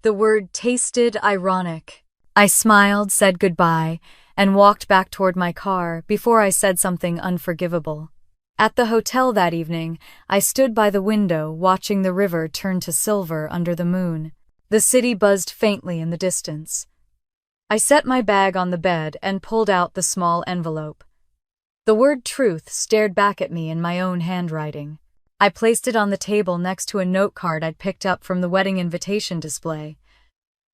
The word tasted ironic. I smiled, said goodbye, and walked back toward my car before I said something unforgivable. At the hotel that evening, I stood by the window watching the river turn to silver under the moon. The city buzzed faintly in the distance. I set my bag on the bed and pulled out the small envelope. The word truth stared back at me in my own handwriting. I placed it on the table next to a note card I'd picked up from the wedding invitation display.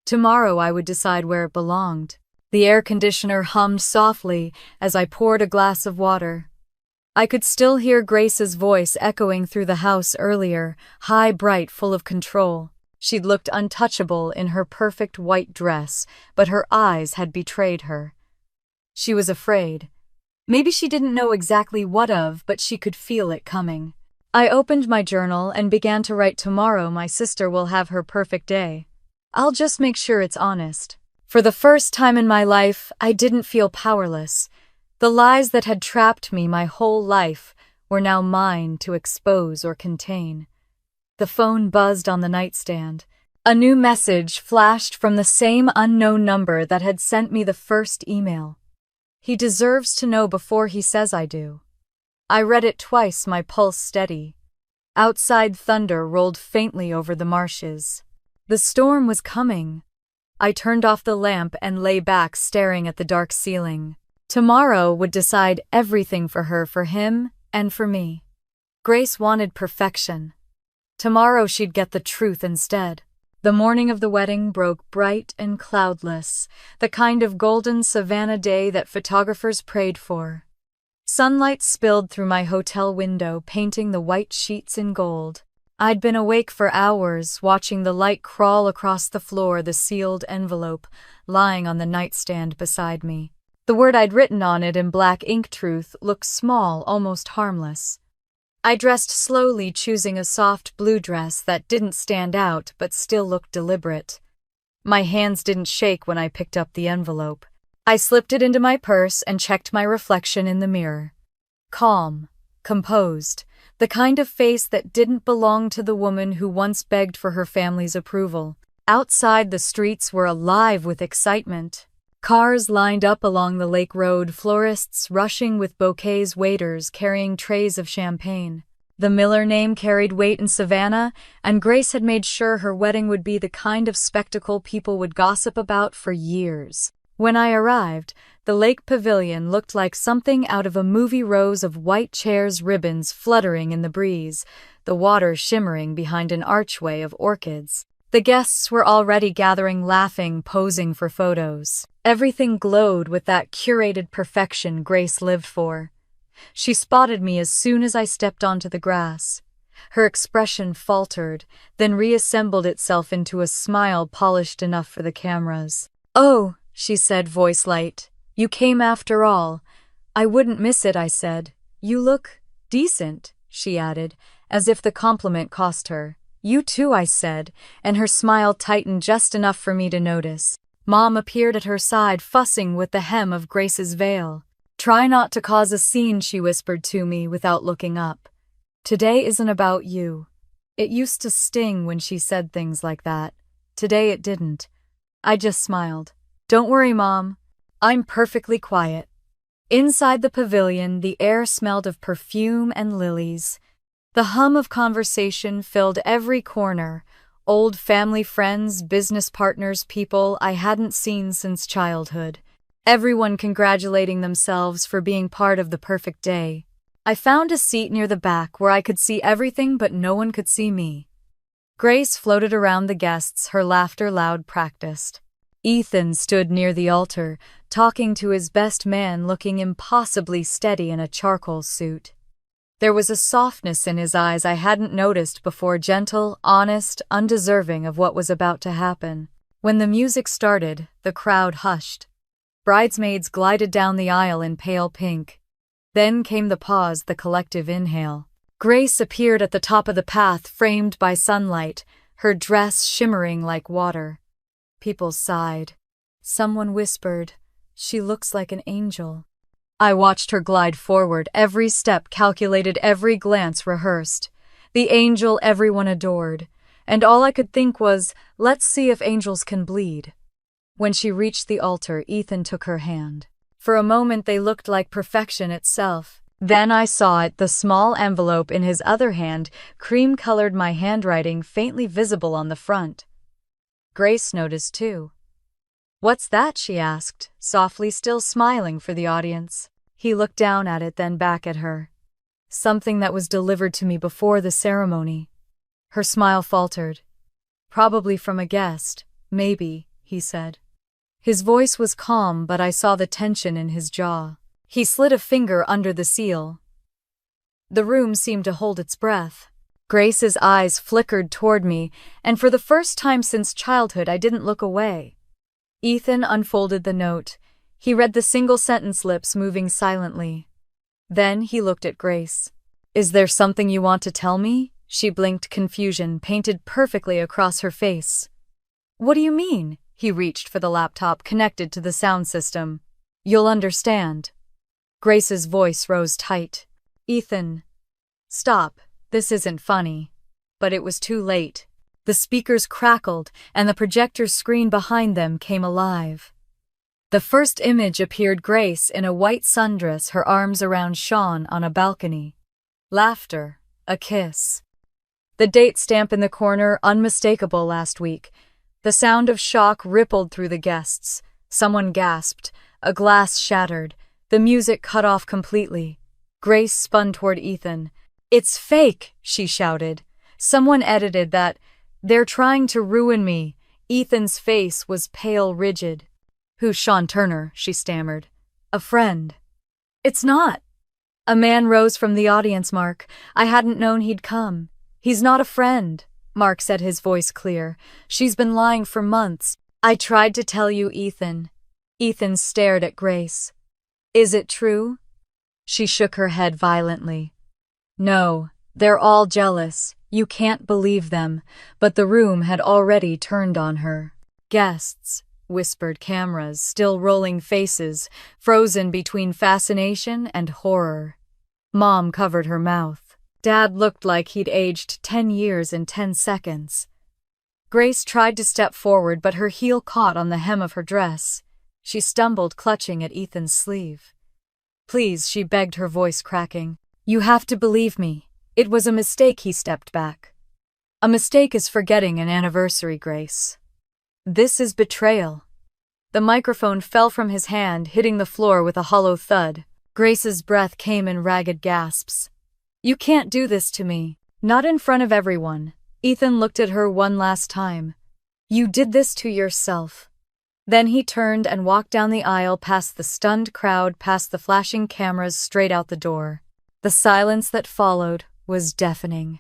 Tomorrow I would decide where it belonged. The air conditioner hummed softly as I poured a glass of water. I could still hear Grace's voice echoing through the house earlier, high, bright, full of control. She'd looked untouchable in her perfect white dress, but her eyes had betrayed her. She was afraid. Maybe she didn't know exactly what of, but she could feel it coming. I opened my journal and began to write, tomorrow my sister will have her perfect day. I'll just make sure it's honest. For the first time in my life, I didn't feel powerless. The lies that had trapped me my whole life were now mine to expose or contain. The phone buzzed on the nightstand. A new message flashed from the same unknown number that had sent me the first email. He deserves to know before he says I do. I read it twice, my pulse steady. Outside, thunder rolled faintly over the marshes. The storm was coming. I turned off the lamp and lay back, staring at the dark ceiling. Tomorrow would decide everything for her, for him, and for me. Grace wanted perfection. Tomorrow she'd get the truth instead. The morning of the wedding broke bright and cloudless, the kind of golden savanna day that photographers prayed for. Sunlight spilled through my hotel window, painting the white sheets in gold. I'd been awake for hours, watching the light crawl across the floor, the sealed envelope lying on the nightstand beside me. The word I'd written on it in black ink, truth, looked small, almost harmless. I dressed slowly, choosing a soft blue dress that didn't stand out but still looked deliberate. My hands didn't shake when I picked up the envelope. I slipped it into my purse and checked my reflection in the mirror. Calm, composed, the kind of face that didn't belong to the woman who once begged for her family's approval. Outside, the streets were alive with excitement. Cars lined up along the lake road, florists rushing with bouquets, waiters carrying trays of champagne. The Miller name carried weight in Savannah, and Grace had made sure her wedding would be the kind of spectacle people would gossip about for years. When I arrived, the lake pavilion looked like something out of a movie, rows of white chairs, ribbons fluttering in the breeze, the water shimmering behind an archway of orchids. The guests were already gathering, laughing, posing for photos. Everything glowed with that curated perfection Grace lived for. She spotted me as soon as I stepped onto the grass. Her expression faltered, then reassembled itself into a smile polished enough for the cameras. "Oh," she said, voice light. "You came after all. I wouldn't miss it," I said. "You look decent," she added, as if the compliment cost her. "You too," I said, and her smile tightened just enough for me to notice. Mom appeared at her side, fussing with the hem of Grace's veil. "Try not to cause a scene," she whispered to me without looking up. "Today isn't about you." It used to sting when she said things like that. Today it didn't. I just smiled. "Don't worry, Mom. I'm perfectly quiet." Inside the pavilion, the air smelled of perfume and lilies. The hum of conversation filled every corner. Old family friends, business partners, people I hadn't seen since childhood. everyone congratulating themselves for being part of the perfect day. I found a seat near the back where I could see everything but no one could see me. Grace floated around the guests, her laughter loud practiced. Ethan stood near the altar, talking to his best man, looking impossibly steady in a charcoal suit. There was a softness in his eyes I hadn't noticed before, gentle, honest, undeserving of what was about to happen. When the music started, the crowd hushed. Bridesmaids glided down the aisle in pale pink. Then came the pause, the collective inhale. Grace appeared at the top of the path, framed by sunlight, her dress shimmering like water. People sighed. Someone whispered, "She looks like an angel." I watched her glide forward, every step calculated, every glance rehearsed. The angel everyone adored. And all I could think was, let's see if angels can bleed. When she reached the altar, Ethan took her hand. For a moment they looked like perfection itself. Then I saw it, the small envelope in his other hand, cream-colored, my handwriting faintly visible on the front. Grace noticed too. "What's that?" she asked, softly, still smiling for the audience. He looked down at it, then back at her. "Something that was delivered to me before the ceremony." Her smile faltered. "Probably from a guest, maybe," he said. His voice was calm, but I saw the tension in his jaw. He slid a finger under the seal. The room seemed to hold its breath. Grace's eyes flickered toward me, and for the first time since childhood I didn't look away. Ethan unfolded the note. He read the single sentence, lips moving silently. Then he looked at Grace. "Is there something you want to tell me?" She blinked, confusion painted perfectly across her face. "What do you mean?" He reached for the laptop connected to the sound system. "You'll understand." Grace's voice rose tight. "Ethan, stop. This isn't funny." But it was too late. The speakers crackled, and the projector screen behind them came alive. The first image appeared: Grace in a white sundress, her arms around Sean on a balcony. Laughter. A kiss. The date stamp in the corner, unmistakable, last week. The sound of shock rippled through the guests. Someone gasped. A glass shattered. The music cut off completely. Grace spun toward Ethan. "It's fake," she shouted. "Someone edited that. They're trying to ruin me." Ethan's face was pale, rigid. "Who's Sean Turner?" she stammered. "A friend." "It's not." A man rose from the audience. "Mark, I hadn't known he'd come." "He's not a friend," Mark said, his voice clear. "She's been lying for months. I tried to tell you, Ethan." Ethan stared at Grace. "Is it true?" She shook her head violently. "No, they're all jealous. You can't believe them." But the room had already turned on her. "Guests," whispered, cameras, still rolling, faces frozen between fascination and horror. Mom covered her mouth. Dad looked like he'd aged 10 years in 10 seconds. Grace tried to step forward, but her heel caught on the hem of her dress. She stumbled, clutching at Ethan's sleeve. "Please," she begged, her voice cracking. "You have to believe me. It was a mistake." He stepped back. "A mistake is forgetting an anniversary, Grace. This is betrayal." The microphone fell from his hand, hitting the floor with a hollow thud. Grace's breath came in ragged gasps. "You can't do this to me. Not in front of everyone." Ethan looked at her one last time. "You did this to yourself." Then he turned and walked down the aisle, past the stunned crowd, past the flashing cameras, straight out the door. The silence that followed was deafening.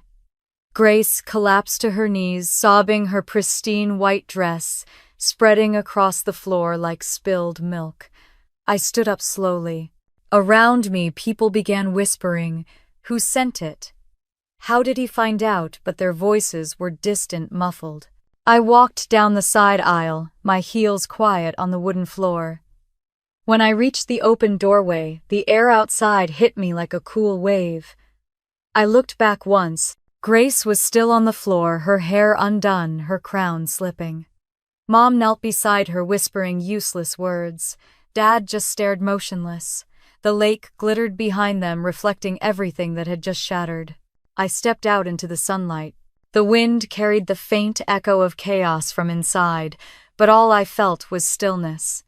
Grace collapsed to her knees, sobbing, her pristine white dress spreading across the floor like spilled milk. I stood up slowly. Around me, people began whispering, "Who sent it? How did he find out?" But their voices were distant, muffled. I walked down the side aisle, my heels quiet on the wooden floor. When I reached the open doorway, the air outside hit me like a cool wave. I looked back once. Grace was still on the floor, her hair undone, her crown slipping. Mom knelt beside her, whispering useless words. Dad just stared motionless. The lake glittered behind them, reflecting everything that had just shattered. I stepped out into the sunlight. The wind carried the faint echo of chaos from inside, but all I felt was stillness.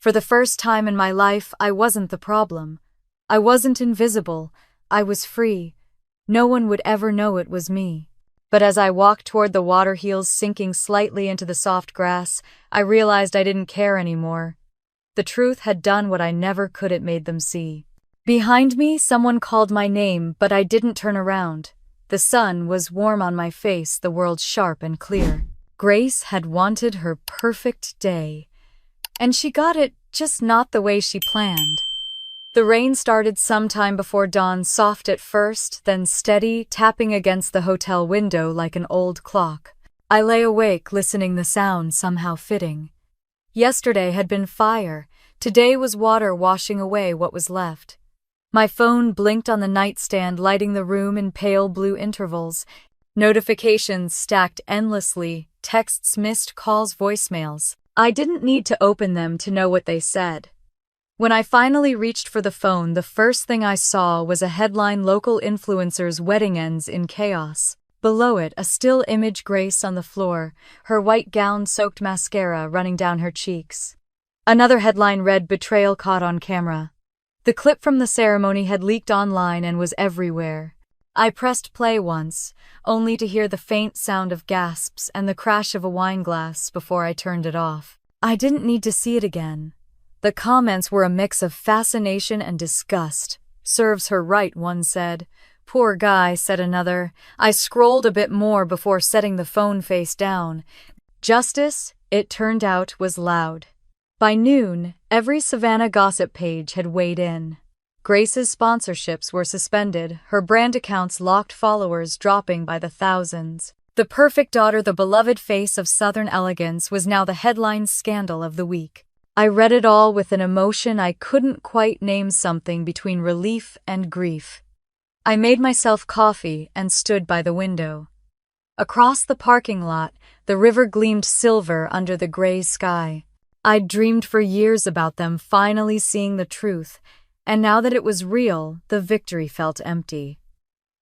For the first time in my life, I wasn't the problem. I wasn't invisible. I was free. No one would ever know it was me. But as I walked toward the water heels sinking slightly into the soft grass, I realized I didn't care anymore. The truth had done what I never could. It made them see. Behind me, someone called my name, but I didn't turn around. The sun was warm on my face, the world sharp and clear. Grace had wanted her perfect day. And she got it, just not the way she planned. The rain started sometime before dawn, soft at first, then steady, tapping against the hotel window like an old clock. I lay awake, listening, the sound somehow fitting. Yesterday had been fire. Today was water washing away what was left. My phone blinked on the nightstand, lighting the room in pale blue intervals. Notifications stacked endlessly, texts, missed calls, voicemails. I didn't need to open them to know what they said. When I finally reached for the phone, the first thing I saw was a headline: local influencer's wedding ends in chaos. Below it, a still image: Grace on the floor, her white gown soaked, mascara running down her cheeks. Another headline read: betrayal caught on camera. The clip from the ceremony had leaked online and was everywhere. I pressed play once, only to hear the faint sound of gasps and the crash of a wine glass before I turned it off. I didn't need to see it again. The comments were a mix of fascination and disgust. "Serves her right," one said. "Poor guy," said another. I scrolled a bit more before setting the phone face down. Justice, it turned out, was loud. By noon, every Savannah gossip page had weighed in. Grace's sponsorships were suspended, her brand accounts locked, followers dropping by the thousands. The perfect daughter, the beloved face of Southern elegance, was now the headline scandal of the week. I read it all with an emotion I couldn't quite name, something between relief and grief. I made myself coffee and stood by the window. Across the parking lot, the river gleamed silver under the gray sky. I'd dreamed for years about them finally seeing the truth, and now that it was real, the victory felt empty.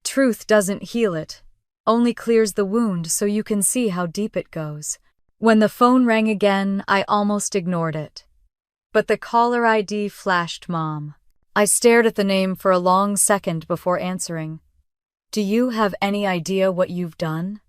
Truth doesn't heal it, only clears the wound so you can see how deep it goes. When the phone rang again, I almost ignored it. But the caller ID flashed: Mom. I stared at the name for a long second before answering. "Do you have any idea what you've done?"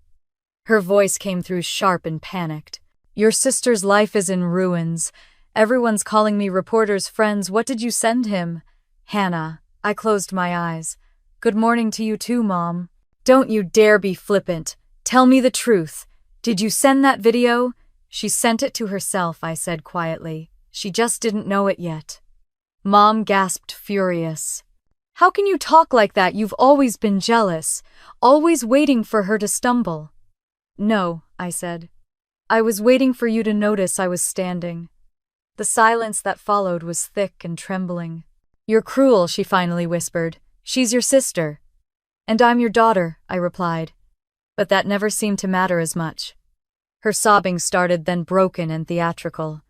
Her voice came through sharp and panicked. "Your sister's life is in ruins. Everyone's calling me, reporters, friends. What did you send him?" "Hannah." I closed my eyes. "Good morning to you too, Mom." "Don't you dare be flippant. Tell me the truth. Did you send that video?" "She sent it to herself," I said quietly. "She just didn't know it yet." Mom gasped, furious. "How can you talk like that? You've always been jealous, always waiting for her to stumble." "No," I said. "I was waiting for you to notice I was standing." The silence that followed was thick and trembling. "You're cruel," she finally whispered. "She's your sister." "And I'm your daughter," I replied. But that never seemed to matter as much. Her sobbing started, then broken and theatrical.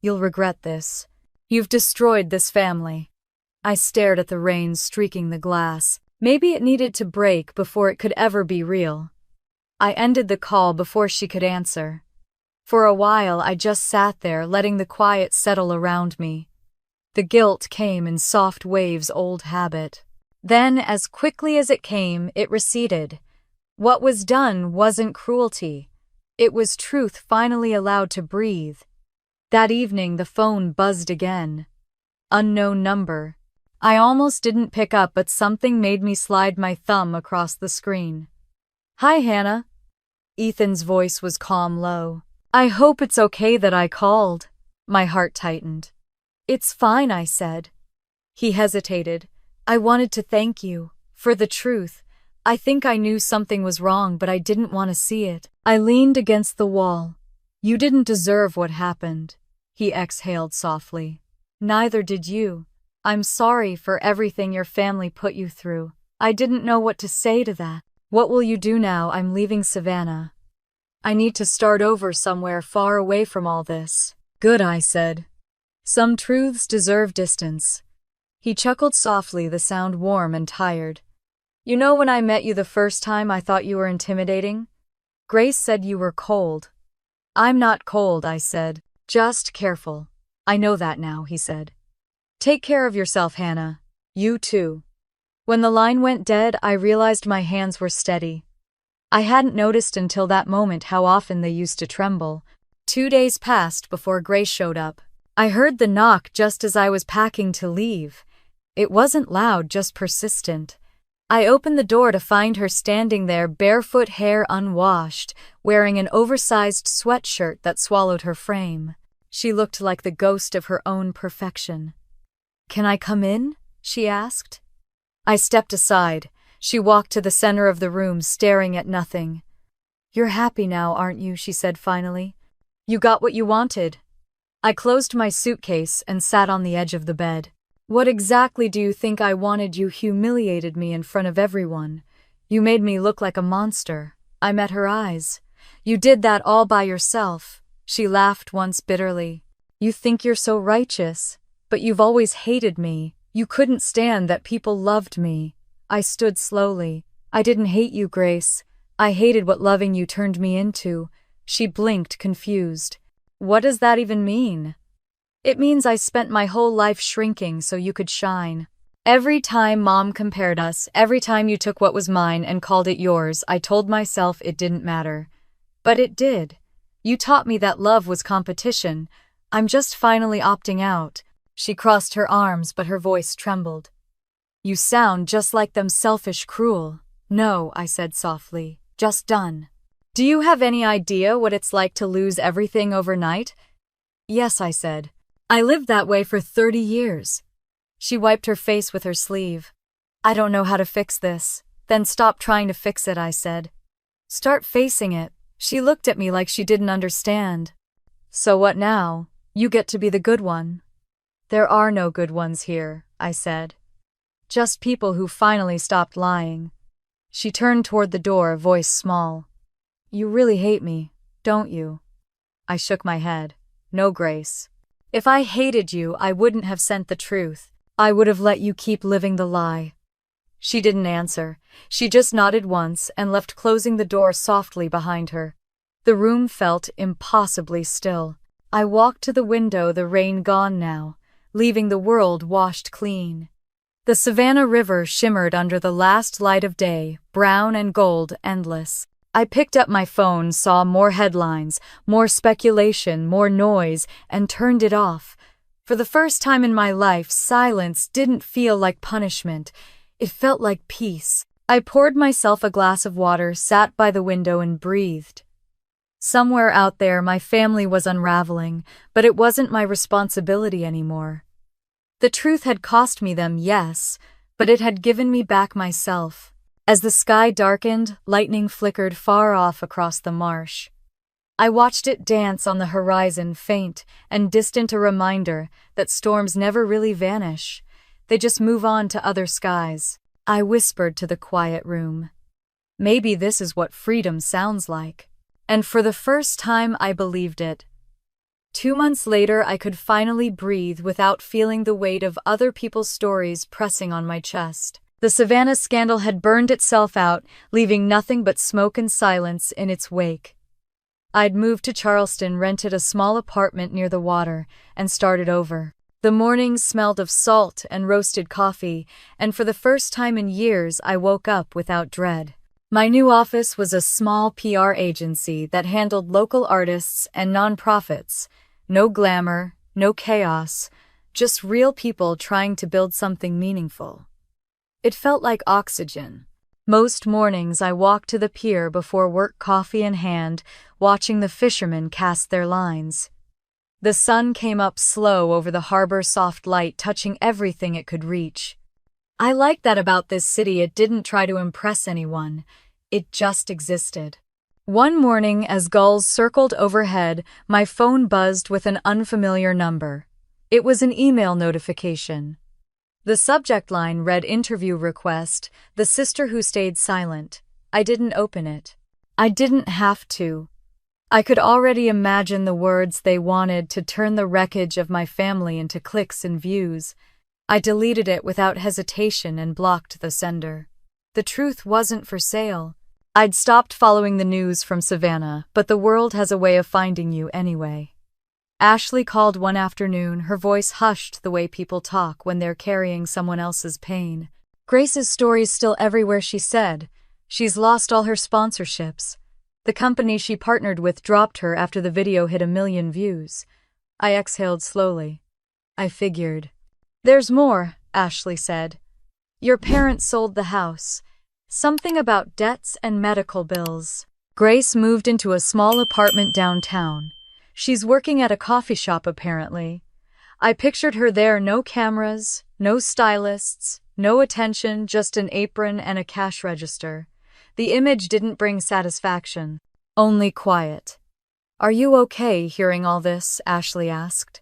"You'll regret this. You've destroyed this family." I stared at the rain streaking the glass. Maybe it needed to break before it could ever be real. I ended the call before she could answer. For a while, I just sat there, letting the quiet settle around me. The guilt came in soft waves, old habit. Then, as quickly as it came, it receded. What was done wasn't cruelty. It was truth finally allowed to breathe. That evening, the phone buzzed again. Unknown number. I almost didn't pick up, but something made me slide my thumb across the screen. "Hi, Hannah." Ethan's voice was calm, low. "I hope it's okay that I called." My heart tightened. "It's fine," I said. He hesitated. "I wanted to thank you for the truth. I think I knew something was wrong, but I didn't want to see it." I leaned against the wall. "You didn't deserve what happened." He exhaled softly. "Neither did you. I'm sorry for everything your family put you through." I didn't know what to say to that. "What will you do now?" "I'm leaving Savannah. I need to start over somewhere far away from all this." "Good," I said. "Some truths deserve distance." He chuckled softly, the sound warm and tired. "You know, when I met you the first time, I thought you were intimidating. Grace said you were cold." "I'm not cold," I said. "Just careful." I know that now, he said. Take care of yourself, Hannah. You too. When the line went dead, I realized my hands were steady. I hadn't noticed until that moment how often they used to tremble. 2 days passed before Grace showed up. I heard the knock just as I was packing to leave. It wasn't loud, just persistent. I opened the door to find her standing there, barefoot, hair unwashed, wearing an oversized sweatshirt that swallowed her frame. She looked like the ghost of her own perfection. "Can I come in?" she asked. I stepped aside. She walked to the center of the room, staring at nothing. "You're happy now, aren't you?" she said finally. "You got what you wanted." I closed my suitcase and sat on the edge of the bed. "What exactly do you think I wanted? You humiliated me in front of everyone. You made me look like a monster." I met her eyes. "You did that all by yourself." She laughed once bitterly. "You think you're so righteous, but you've always hated me. You couldn't stand that people loved me." I stood slowly. "I didn't hate you, Grace. I hated what loving you turned me into." She blinked, confused. "What does that even mean?" "It means I spent my whole life shrinking so you could shine. Every time Mom compared us, every time you took what was mine and called it yours, I told myself it didn't matter. But it did. You taught me that love was competition. I'm just finally opting out." She crossed her arms, but her voice trembled. "You sound just like them, selfish, cruel." "No," I said softly, "just done." "Do you have any idea what it's like to lose everything overnight?" "Yes," I said. "I lived that way for 30 years. She wiped her face with her sleeve. "I don't know how to fix this." "Then stop trying to fix it," I said. "Start facing it." She looked at me like she didn't understand. "So what now? You get to be the good one." "There are no good ones here," I said. "Just people who finally stopped lying." She turned toward the door, voice small. "You really hate me, don't you?" I shook my head. "No, Grace. If I hated you, I wouldn't have sent the truth. I would have let you keep living the lie." She didn't answer. She just nodded once and left, closing the door softly behind her. The room felt impossibly still. I walked to the window, the rain gone now, leaving the world washed clean. The Savannah River shimmered under the last light of day, brown and gold, endless. I picked up my phone, saw more headlines, more speculation, more noise, and turned it off. For the first time in my life, silence didn't feel like punishment. It felt like peace. I poured myself a glass of water, sat by the window, and breathed. Somewhere out there, my family was unraveling, but it wasn't my responsibility anymore. The truth had cost me them, yes, but it had given me back myself. As the sky darkened, lightning flickered far off across the marsh. I watched it dance on the horizon, faint and distant, a reminder that storms never really vanish. They just move on to other skies. I whispered to the quiet room, "Maybe this is what freedom sounds like." And for the first time, I believed it. 2 months later, I could finally breathe without feeling the weight of other people's stories pressing on my chest. The Savannah scandal had burned itself out, leaving nothing but smoke and silence in its wake. I'd moved to Charleston, rented a small apartment near the water, and started over. The mornings smelled of salt and roasted coffee, and for the first time in years, I woke up without dread. My new office was a small PR agency that handled local artists and nonprofits. No glamour, no chaos, just real people trying to build something meaningful. It felt like oxygen. Most mornings I walked to the pier before work, coffee in hand, watching the fishermen cast their lines. The sun came up slow over the harbor, soft light touching everything it could reach. I liked that about this city. It didn't try to impress anyone. It just existed. One morning, as gulls circled overhead, my phone buzzed with an unfamiliar number. It was an email notification. The subject line read "Interview Request, the sister who stayed silent." I didn't open it. I didn't have to. I could already imagine the words they wanted to turn the wreckage of my family into clicks and views. I deleted it without hesitation and blocked the sender. The truth wasn't for sale. I'd stopped following the news from Savannah, but the world has a way of finding you anyway. Ashley called one afternoon, her voice hushed the way people talk when they're carrying someone else's pain. Grace's story's still everywhere, she said. She's lost all her sponsorships. The company she partnered with dropped her after the video hit 1 million views. I exhaled slowly. I figured. There's more, Ashley said. Your parents sold the house. Something about debts and medical bills. Grace moved into a small apartment downtown. She's working at a coffee shop apparently. I pictured her there, no cameras, no stylists, no attention, just an apron and a cash register. The image didn't bring satisfaction, only quiet. Are you okay hearing all this? Ashley asked.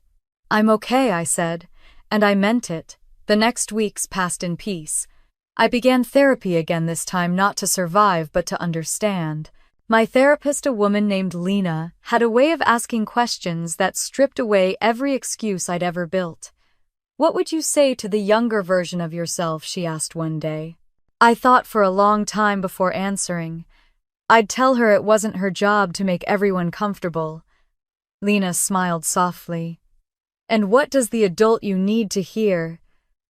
I'm okay, I said, and I meant it. The next weeks passed in peace. I began therapy again, this time not to survive but to understand. My therapist, a woman named Lena, had a way of asking questions that stripped away every excuse I'd ever built. What would you say to the younger version of yourself? She asked one day. I thought for a long time before answering. I'd tell her it wasn't her job to make everyone comfortable. Lena smiled softly. And what does the adult you need to hear?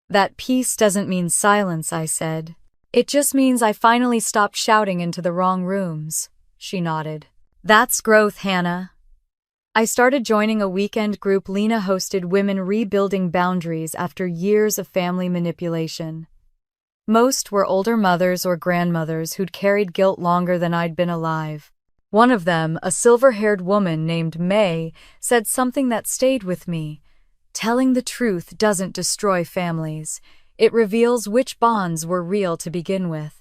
That peace doesn't mean silence, I said. It just means I finally stopped shouting into the wrong rooms. She nodded. That's growth, Hannah. I started joining a weekend group Lena hosted, Women Rebuilding Boundaries After Years of Family Manipulation. Most were older mothers or grandmothers who'd carried guilt longer than I'd been alive. One of them, a silver-haired woman named May, said something that stayed with me. Telling the truth doesn't destroy families. It reveals which bonds were real to begin with.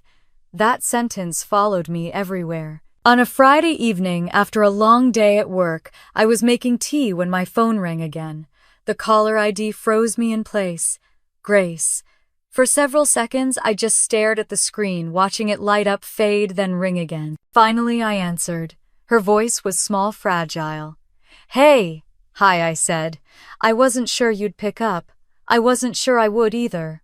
That sentence followed me everywhere. On a Friday evening, after a long day at work, I was making tea when my phone rang again. The caller ID froze me in place. Grace. For several seconds, I just stared at the screen, watching it light up, fade, then ring again. Finally, I answered. Her voice was small, fragile. Hey. Hi, I said. I wasn't sure you'd pick up. I wasn't sure I would either.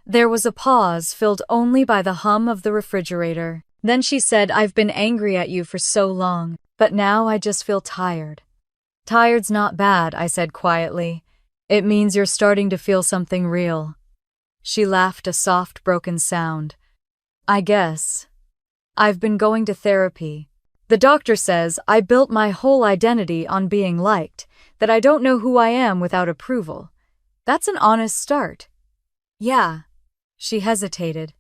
There was a pause, filled only by the hum of the refrigerator. Then she said, I've been angry at you for so long, but now I just feel tired. Tired's not bad, I said quietly. It means you're starting to feel something real. She laughed, a soft, broken sound. I guess. I've been going to therapy. The doctor says I built my whole identity on being liked, that I don't know who I am without approval. That's an honest start. Yeah. She hesitated.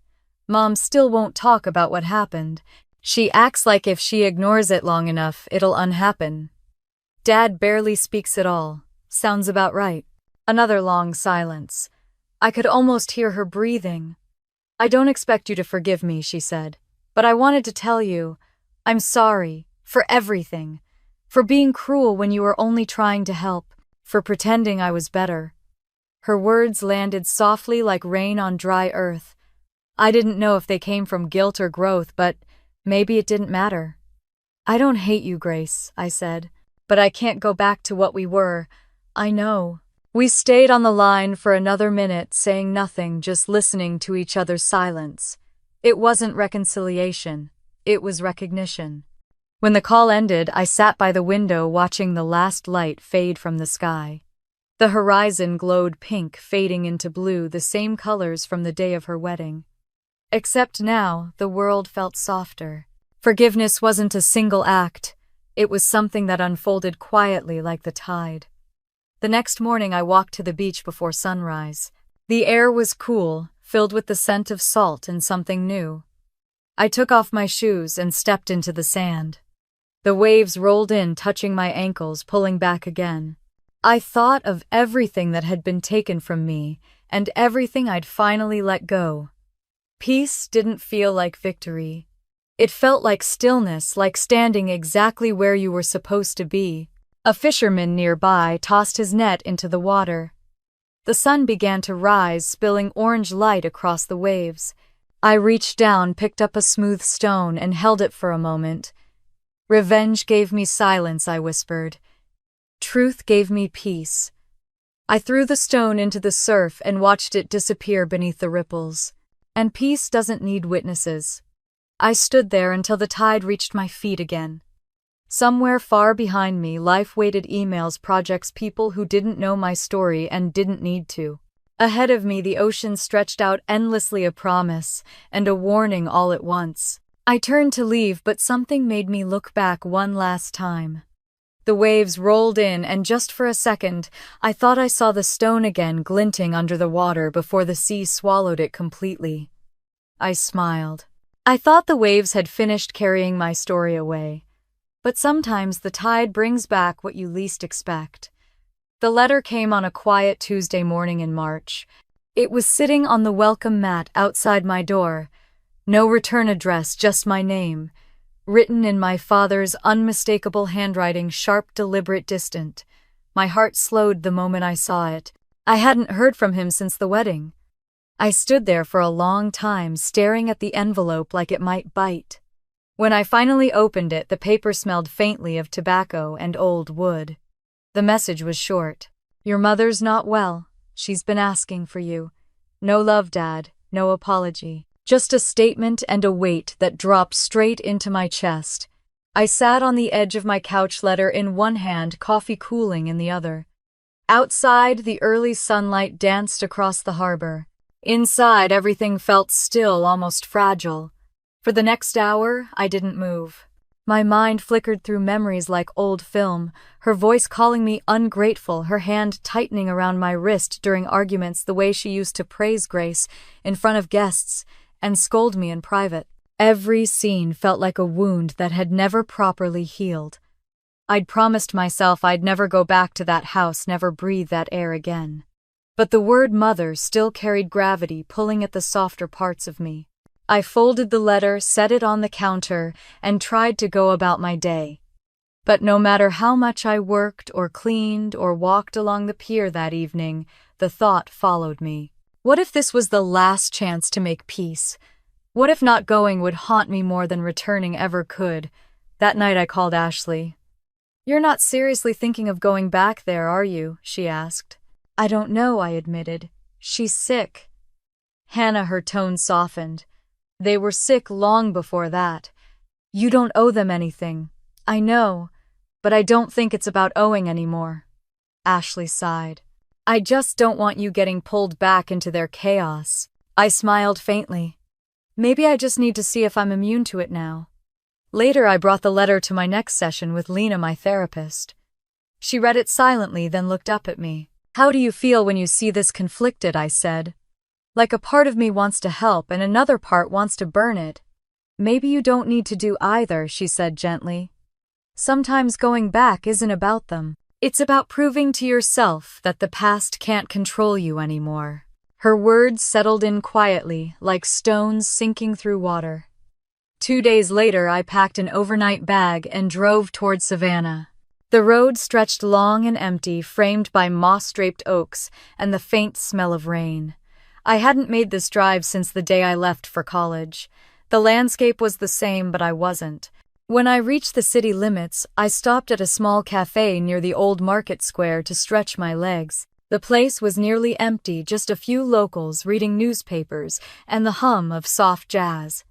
Mom still won't talk about what happened. She acts like if she ignores it long enough, it'll unhappen. Dad barely speaks at all. Sounds about right. Another long silence. I could almost hear her breathing. I don't expect you to forgive me, she said, but I wanted to tell you, I'm sorry for everything, for being cruel when you were only trying to help, for pretending I was better. Her words landed softly like rain on dry earth. I didn't know if they came from guilt or growth, but maybe it didn't matter. I don't hate you, Grace, I said, but I can't go back to what we were. I know. We stayed on the line for another minute, saying nothing, just listening to each other's silence. It wasn't reconciliation. It was recognition. When the call ended, I sat by the window watching the last light fade from the sky. The horizon glowed pink, fading into blue, the same colors from the day of her wedding. Except now, the world felt softer. Forgiveness wasn't a single act. It was something that unfolded quietly like the tide. The next morning I walked to the beach before sunrise. The air was cool, filled with the scent of salt and something new. I took off my shoes and stepped into the sand. The waves rolled in, touching my ankles, pulling back again. I thought of everything that had been taken from me, and everything I'd finally let go. Peace didn't feel like victory. It felt like stillness, like standing exactly where you were supposed to be. A fisherman nearby tossed his net into the water. The sun began to rise, spilling orange light across the waves. I reached down, picked up a smooth stone, and held it for a moment. Revenge gave me silence, I whispered. Truth gave me peace. I threw the stone into the surf and watched it disappear beneath the ripples. And peace doesn't need witnesses. I stood there until the tide reached my feet again. Somewhere far behind me, life waited emails, projects, people who didn't know my story and didn't need to. Ahead of me, the ocean stretched out endlessly, a promise and a warning all at once. I turned to leave, but something made me look back one last time. The waves rolled in, and just for a second, I thought I saw the stone again glinting under the water before the sea swallowed it completely. I smiled. I thought the waves had finished carrying my story away. But sometimes the tide brings back what you least expect. The letter came on a quiet Tuesday morning in March. It was sitting on the welcome mat outside my door. No return address, just my name, written in my father's unmistakable handwriting, sharp, deliberate, distant. My heart slowed the moment I saw it. I hadn't heard from him since the wedding. I stood there for a long time, staring at the envelope like it might bite. When I finally opened it, the paper smelled faintly of tobacco and old wood. The message was short. Your mother's not well. She's been asking for you. No love, Dad. No apology. Just a statement and a weight that dropped straight into my chest. I sat on the edge of my couch, letter in one hand, coffee cooling in the other. Outside, the early sunlight danced across the harbor. Inside, everything felt still, almost fragile. For the next hour, I didn't move. My mind flickered through memories like old film, her voice calling me ungrateful, her hand tightening around my wrist during arguments, the way she used to praise Grace in front of guests and scold me in private. Every scene felt like a wound that had never properly healed. I'd promised myself I'd never go back to that house, never breathe that air again. But the word mother still carried gravity, pulling at the softer parts of me. I folded the letter, set it on the counter, and tried to go about my day. But no matter how much I worked or cleaned or walked along the pier that evening, the thought followed me. What if this was the last chance to make peace? What if not going would haunt me more than returning ever could? That night I called Ashley. You're not seriously thinking of going back there, are you? She asked. I don't know, I admitted. She's sick. Hannah, her tone softened. They were sick long before that. You don't owe them anything. I know, but I don't think it's about owing anymore. Ashley sighed. I just don't want you getting pulled back into their chaos. I smiled faintly. Maybe I just need to see if I'm immune to it now. Later, I brought the letter to my next session with Lena, my therapist. She read it silently, then looked up at me. How do you feel when you see this conflicted? I said. Like a part of me wants to help and another part wants to burn it. Maybe you don't need to do either, she said gently. Sometimes going back isn't about them. It's about proving to yourself that the past can't control you anymore. Her words settled in quietly, like stones sinking through water. 2 days later, I packed an overnight bag and drove toward Savannah. The road stretched long and empty, framed by moss-draped oaks and the faint smell of rain. I hadn't made this drive since the day I left for college. The landscape was the same, but I wasn't. When I reached the city limits, I stopped at a small cafe near the old market square to stretch my legs. The place was nearly empty, just a few locals reading newspapers and the hum of soft jazz.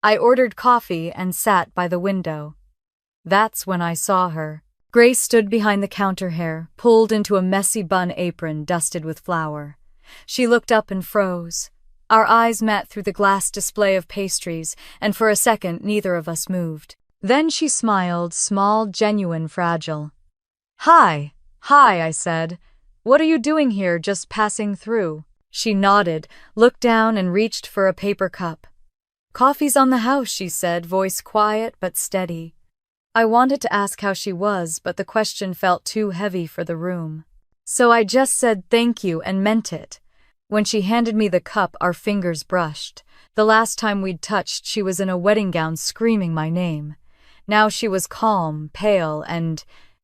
I ordered coffee and sat by the window. That's when I saw her. Grace stood behind the counter, hair pulled into a messy bun apron dusted with flour. She looked up and froze. Our eyes met through the glass display of pastries, and for a second neither of us moved. Then she smiled, small, genuine, fragile. Hi, I said. What are you doing here, just passing through? She nodded, looked down and reached for a paper cup. Coffee's on the house, she said, voice quiet but steady. I wanted to ask how she was, but the question felt too heavy for the room. So I just said thank you and meant it. When she handed me the cup, our fingers brushed. The last time we'd touched, she was in a wedding gown screaming my name. Now she was calm, pale, and,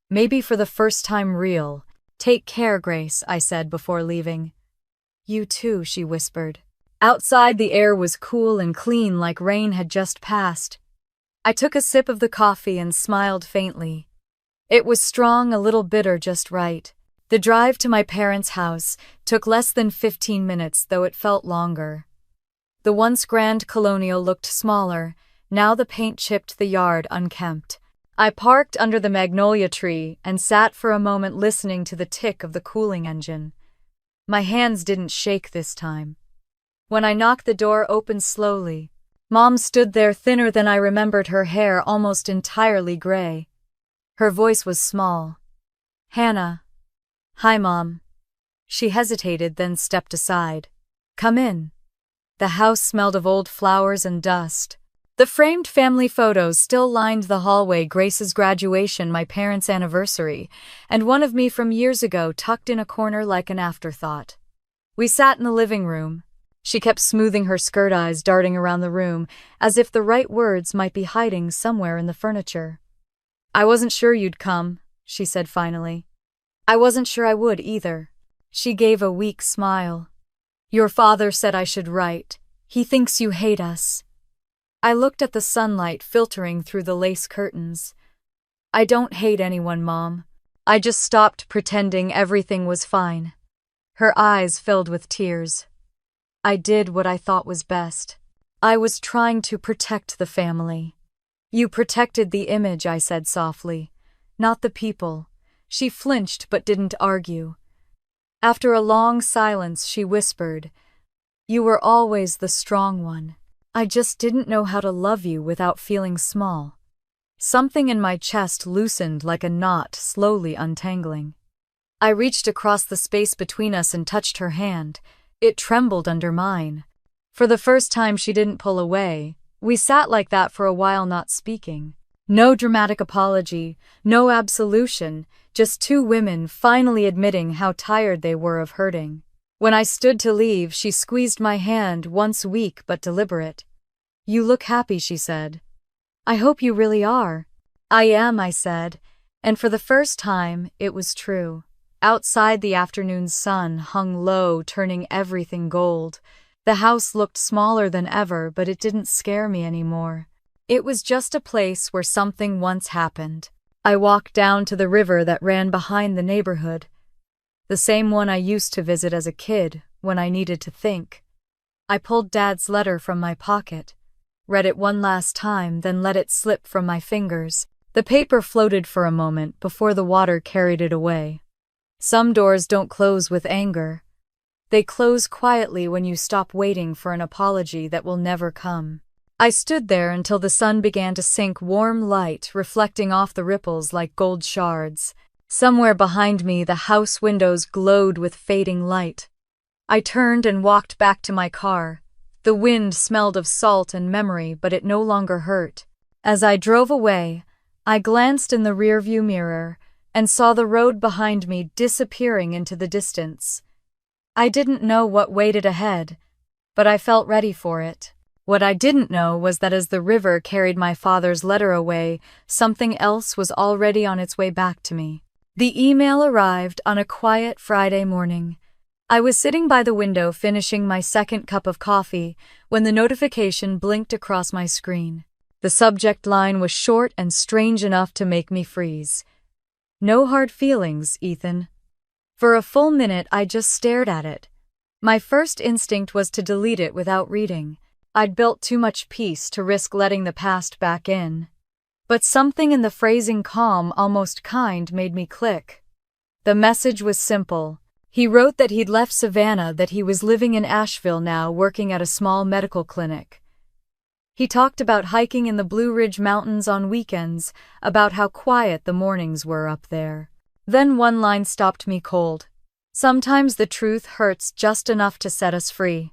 maybe for the first time, real. Take care, Grace, I said before leaving. You too, she whispered. Outside, the air was cool and clean, like rain had just passed. I took a sip of the coffee and smiled faintly. It was strong, a little bitter, just right. The drive to my parents' house took less than 15 minutes, though it felt longer. The once grand colonial looked smaller. Now the paint chipped the yard unkempt. I parked under the magnolia tree and sat for a moment listening to the tick of the cooling engine. My hands didn't shake this time. When I knocked, the door opened slowly. Mom stood there, thinner than I remembered, her hair almost entirely gray. Her voice was small. "Hannah." "Hi, Mom." She hesitated, then stepped aside. "Come in." The house smelled of old flowers and dust. The framed family photos still lined the hallway: Grace's graduation, my parents' anniversary, and one of me from years ago tucked in a corner like an afterthought. We sat in the living room. She kept smoothing her skirt, eyes darting around the room, as if the right words might be hiding somewhere in the furniture. "I wasn't sure you'd come," she said finally. "I wasn't sure I would either." She gave a weak smile. "Your father said I should write. He thinks you hate us." I looked at the sunlight filtering through the lace curtains. "I don't hate anyone, Mom. I just stopped pretending everything was fine." Her eyes filled with tears. "I did what I thought was best. I was trying to protect the family." "You protected the image," I said softly, "not the people." She flinched but didn't argue. After a long silence, she whispered, "You were always the strong one. I just didn't know how to love you without feeling small." Something in my chest loosened like a knot slowly untangling. I reached across the space between us and touched her hand. It trembled under mine. For the first time, she didn't pull away. We sat like that for a while, not speaking. No dramatic apology, no absolution, just two women finally admitting how tired they were of hurting. When I stood to leave, she squeezed my hand, once weak but deliberate. "You look happy," she said. "I hope you really are." "I am," I said, and for the first time, it was true. Outside, the afternoon sun hung low, turning everything gold. The house looked smaller than ever, but it didn't scare me anymore. It was just a place where something once happened. I walked down to the river that ran behind the neighborhood. The same one I used to visit as a kid, when I needed to think. I pulled Dad's letter from my pocket, read it one last time, then let it slip from my fingers. The paper floated for a moment before the water carried it away. Some doors don't close with anger. They close quietly when you stop waiting for an apology that will never come. I stood there until the sun began to sink, warm light reflecting off the ripples like gold shards. Somewhere behind me, the house windows glowed with fading light. I turned and walked back to my car. The wind smelled of salt and memory, but it no longer hurt. As I drove away, I glanced in the rearview mirror and saw the road behind me disappearing into the distance. I didn't know what waited ahead, but I felt ready for it. What I didn't know was that as the river carried my father's letter away, something else was already on its way back to me. The email arrived on a quiet Friday morning. I was sitting by the window finishing my second cup of coffee when the notification blinked across my screen. The subject line was short and strange enough to make me freeze. "No hard feelings, Ethan." For a full minute, I just stared at it. My first instinct was to delete it without reading. I'd built too much peace to risk letting the past back in. But something in the phrasing, calm, almost kind, made me click. The message was simple. He wrote that he'd left Savannah, that he was living in Asheville now, working at a small medical clinic. He talked about hiking in the Blue Ridge Mountains on weekends, about how quiet the mornings were up there. Then one line stopped me cold. "Sometimes the truth hurts just enough to set us free.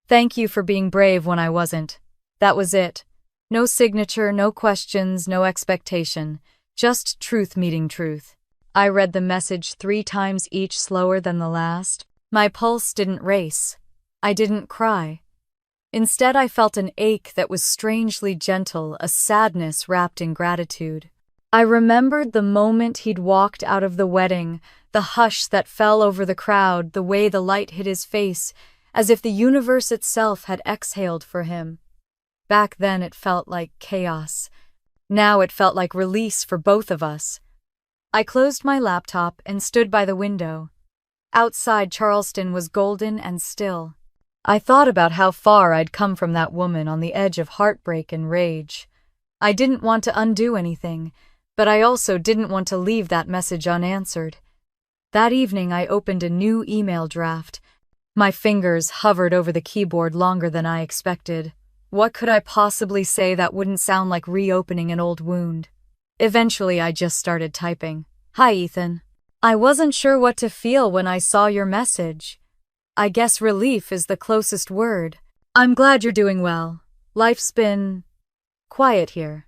Thank you for being brave when I wasn't." That was it. No signature, no questions, no expectation. Just truth meeting truth. I read the message 3 times, each slower than the last. My pulse didn't race. I didn't cry. Instead, I felt an ache that was strangely gentle, a sadness wrapped in gratitude. I remembered the moment he'd walked out of the wedding, the hush that fell over the crowd, the way the light hit his face, as if the universe itself had exhaled for him. Back then it felt like chaos. Now it felt like release for both of us. I closed my laptop and stood by the window. Outside, Charleston was golden and still. I thought about how far I'd come from that woman, on the edge of heartbreak and rage. I didn't want to undo anything, But I also didn't want to leave that message unanswered. That evening I opened a new email draft. My fingers hovered over the keyboard longer than I expected. What could I possibly say that wouldn't sound like reopening an old wound? Eventually I just started typing. Hi Ethan. I wasn't sure what to feel when I saw your message. I guess relief is the closest word. I'm glad you're doing well. Life's been quiet here.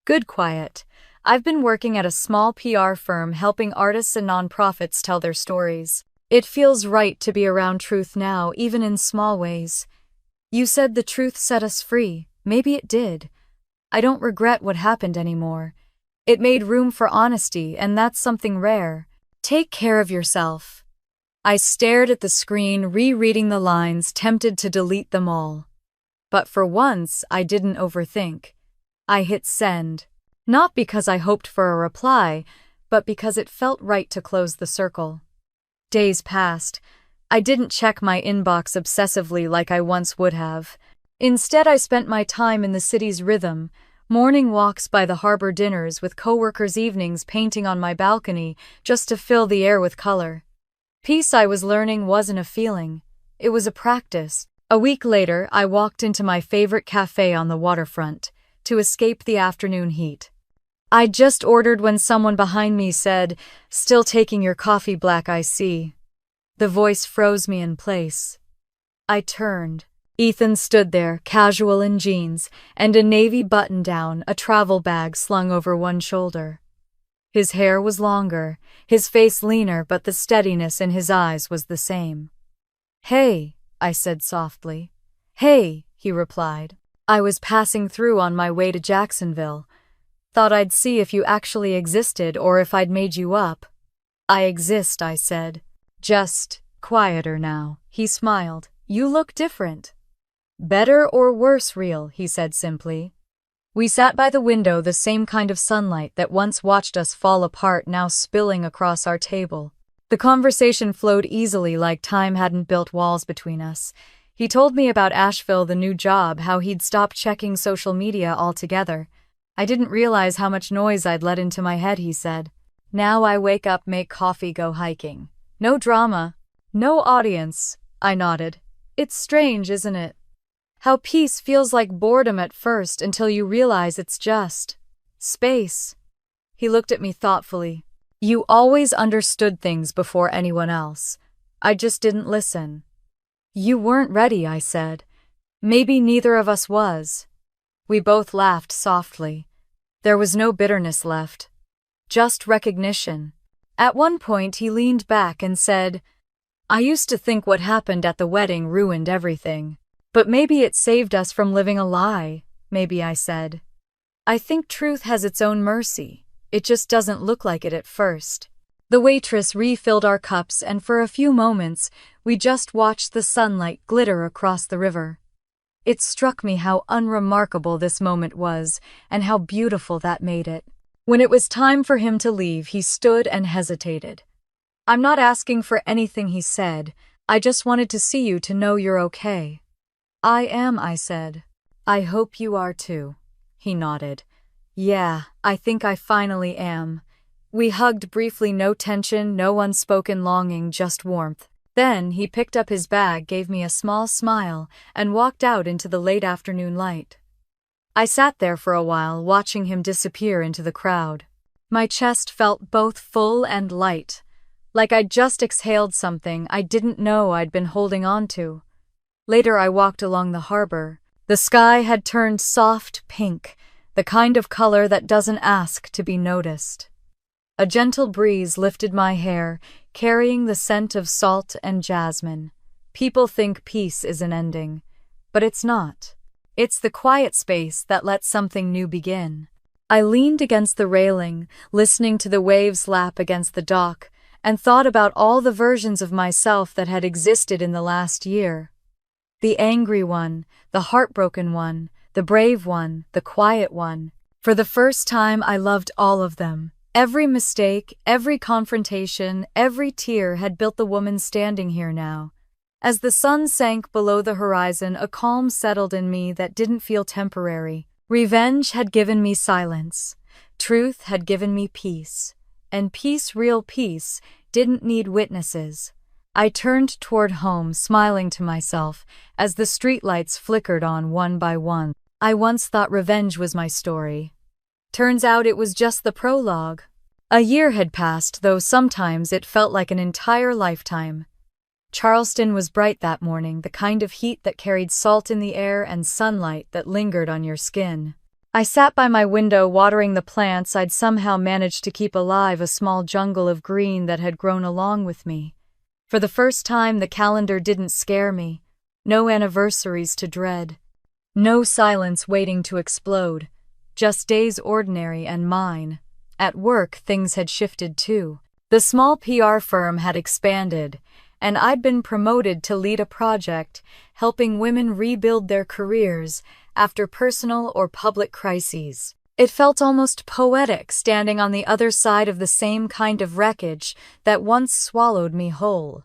Good quiet. I've been working at a small PR firm helping artists and nonprofits tell their stories. It feels right to be around truth now, even in small ways. You said the truth set us free. Maybe it did. I don't regret what happened anymore. It made room for honesty, and that's something rare. Take care of yourself. I stared at the screen, rereading the lines, tempted to delete them all. But for once, I didn't overthink. I hit send. Not because I hoped for a reply, but because it felt right to close the circle. Days passed. I didn't check my inbox obsessively like I once would have. Instead, I spent my time in the city's rhythm, morning walks by the harbor, dinners with coworkers, evenings painting on my balcony just to fill the air with color. Peace, I was learning, wasn't a feeling. It was a practice. A week later, I walked into my favorite cafe on the waterfront to escape the afternoon heat. I'd just ordered when someone behind me said, "Still taking your coffee, black, I see." The voice froze me in place. I turned. Ethan stood there, casual in jeans and a navy button-down, a travel bag slung over one shoulder. His hair was longer, his face leaner, but the steadiness in his eyes was the same. "Hey," I said softly. "Hey," he replied. "I was passing through on my way to Jacksonville. Thought I'd see if you actually existed or if I'd made you up." "I exist," I said. "Just quieter now." He smiled. "You look different." "Better or worse, real," he said simply. We sat by the window, the same kind of sunlight that once watched us fall apart now spilling across our table. The conversation flowed easily, like time hadn't built walls between us. He told me about Asheville, the new job, how he'd stopped checking social media altogether. "I didn't realize how much noise I'd let into my head," he said. "Now I wake up, make coffee, go hiking. No drama. No audience." I nodded. "It's strange, isn't it? How peace feels like boredom at first until you realize it's just space." He looked at me thoughtfully. "You always understood things before anyone else. I just didn't listen." "You weren't ready," I said. "Maybe neither of us was." We both laughed softly. There was no bitterness left. Just recognition. At one point he leaned back and said, "I used to think what happened at the wedding ruined everything. But maybe it saved us from living a lie." "Maybe," I said. "I think truth has its own mercy. It just doesn't look like it at first." The waitress refilled our cups, and for a few moments, we just watched the sunlight glitter across the river. It struck me how unremarkable this moment was, and how beautiful that made it. When it was time for him to leave, he stood and hesitated. "I'm not asking for anything," he said. "I just wanted to see you to know you're okay." "I am," I said. "I hope you are too." He nodded. "Yeah, I think I finally am." We hugged briefly, no tension, no unspoken longing, just warmth. Then he picked up his bag, gave me a small smile, and walked out into the late afternoon light. I sat there for a while, watching him disappear into the crowd. My chest felt both full and light, like I'd just exhaled something I didn't know I'd been holding on to. Later I walked along the harbor. The sky had turned soft pink, the kind of color that doesn't ask to be noticed. A gentle breeze lifted my hair, carrying the scent of salt and jasmine. People think peace is an ending, but it's not. It's the quiet space that lets something new begin. I leaned against the railing, listening to the waves lap against the dock, and thought about all the versions of myself that had existed in the last year. The angry one, the heartbroken one, the brave one, the quiet one. For the first time, I loved all of them. Every mistake, every confrontation, every tear had built the woman standing here now. As the sun sank below the horizon, a calm settled in me that didn't feel temporary. Revenge had given me silence. Truth had given me peace, and peace, real peace, didn't need witnesses. I turned toward home, smiling to myself as the streetlights flickered on one by one. I once thought revenge was my story. Turns out it was just the prologue. A year had passed, though sometimes it felt like an entire lifetime. Charleston was bright that morning, the kind of heat that carried salt in the air and sunlight that lingered on your skin. I sat by my window watering the plants I'd somehow managed to keep alive, a small jungle of green that had grown along with me. For the first time, the calendar didn't scare me. No anniversaries to dread. No silence waiting to explode. Just days ordinary and mine. At work, things had shifted too. The small PR firm had expanded, and I'd been promoted to lead a project helping women rebuild their careers after personal or public crises. It felt almost poetic standing on the other side of the same kind of wreckage that once swallowed me whole.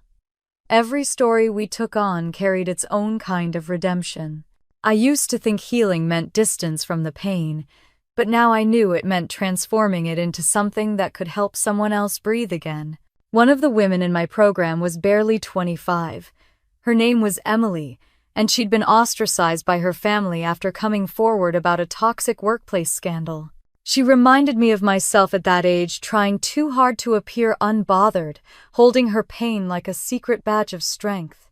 Every story we took on carried its own kind of redemption. I used to think healing meant distance from the pain, but now I knew it meant transforming it into something that could help someone else breathe again. One of the women in my program was barely 25. Her name was Emily, and she'd been ostracized by her family after coming forward about a toxic workplace scandal. She reminded me of myself at that age, trying too hard to appear unbothered, holding her pain like a secret badge of strength.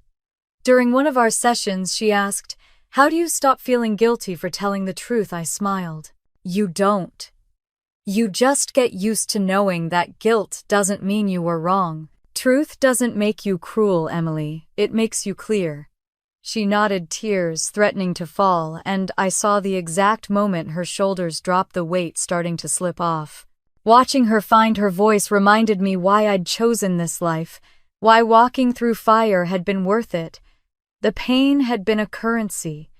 During one of our sessions, she asked, "How do you stop feeling guilty for telling the truth?" I smiled. "You don't. You just get used to knowing that guilt doesn't mean you were wrong. Truth doesn't make you cruel, Emily. It makes you clear." She nodded, tears threatening to fall, and I saw the exact moment her shoulders dropped, the weight starting to slip off. Watching her find her voice reminded me why I'd chosen this life, why walking through fire had been worth it. The pain had been a currency.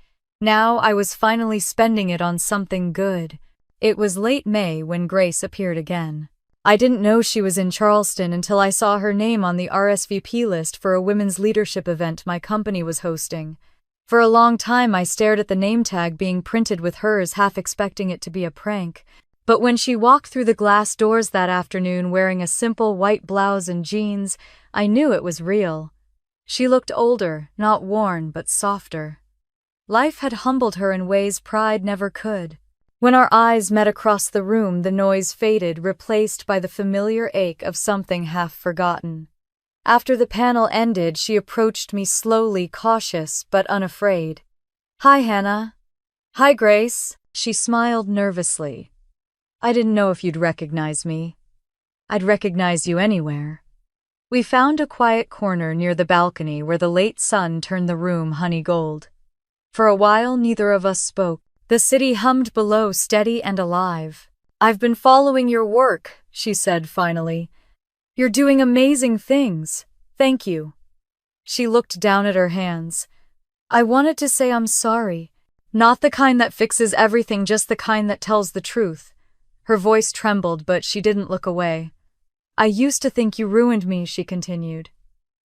Now I was finally spending it on something good. It was late May when Grace appeared again. I didn't know she was in Charleston until I saw her name on the RSVP list for a women's leadership event my company was hosting. For a long time I stared at the name tag being printed with hers, half expecting it to be a prank. But when she walked through the glass doors that afternoon wearing a simple white blouse and jeans, I knew it was real. She looked older, not worn, but softer. Life had humbled her in ways pride never could. When our eyes met across the room, the noise faded, replaced by the familiar ache of something half forgotten. After the panel ended, she approached me slowly, cautious but unafraid. "Hi, Hannah." "Hi, Grace." She smiled nervously. "I didn't know if you'd recognize me." "I'd recognize you anywhere." We found a quiet corner near the balcony where the late sun turned the room honey gold. For a while, neither of us spoke. The city hummed below, steady and alive. "I've been following your work," she said finally. "You're doing amazing things. Thank you." She looked down at her hands. "I wanted to say I'm sorry. Not the kind that fixes everything, just the kind that tells the truth." Her voice trembled, but she didn't look away. "I used to think you ruined me," she continued.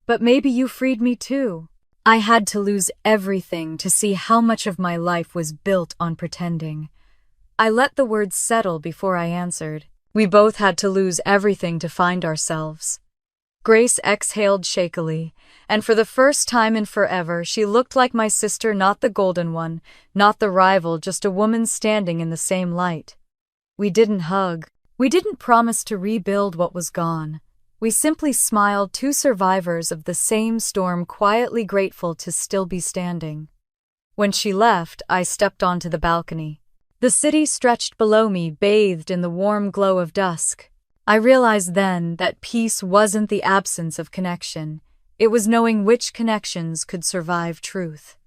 "But maybe you freed me too. I had to lose everything to see how much of my life was built on pretending." I let the words settle before I answered. "We both had to lose everything to find ourselves." Grace exhaled shakily, and for the first time in forever, she looked like my sister, not the golden one, not the rival, just a woman standing in the same light. We didn't hug. We didn't promise to rebuild what was gone. We simply smiled, two survivors of the same storm, quietly grateful to still be standing. When she left, I stepped onto the balcony. The city stretched below me, bathed in the warm glow of dusk. I realized then that peace wasn't the absence of connection. It was knowing which connections could survive truth.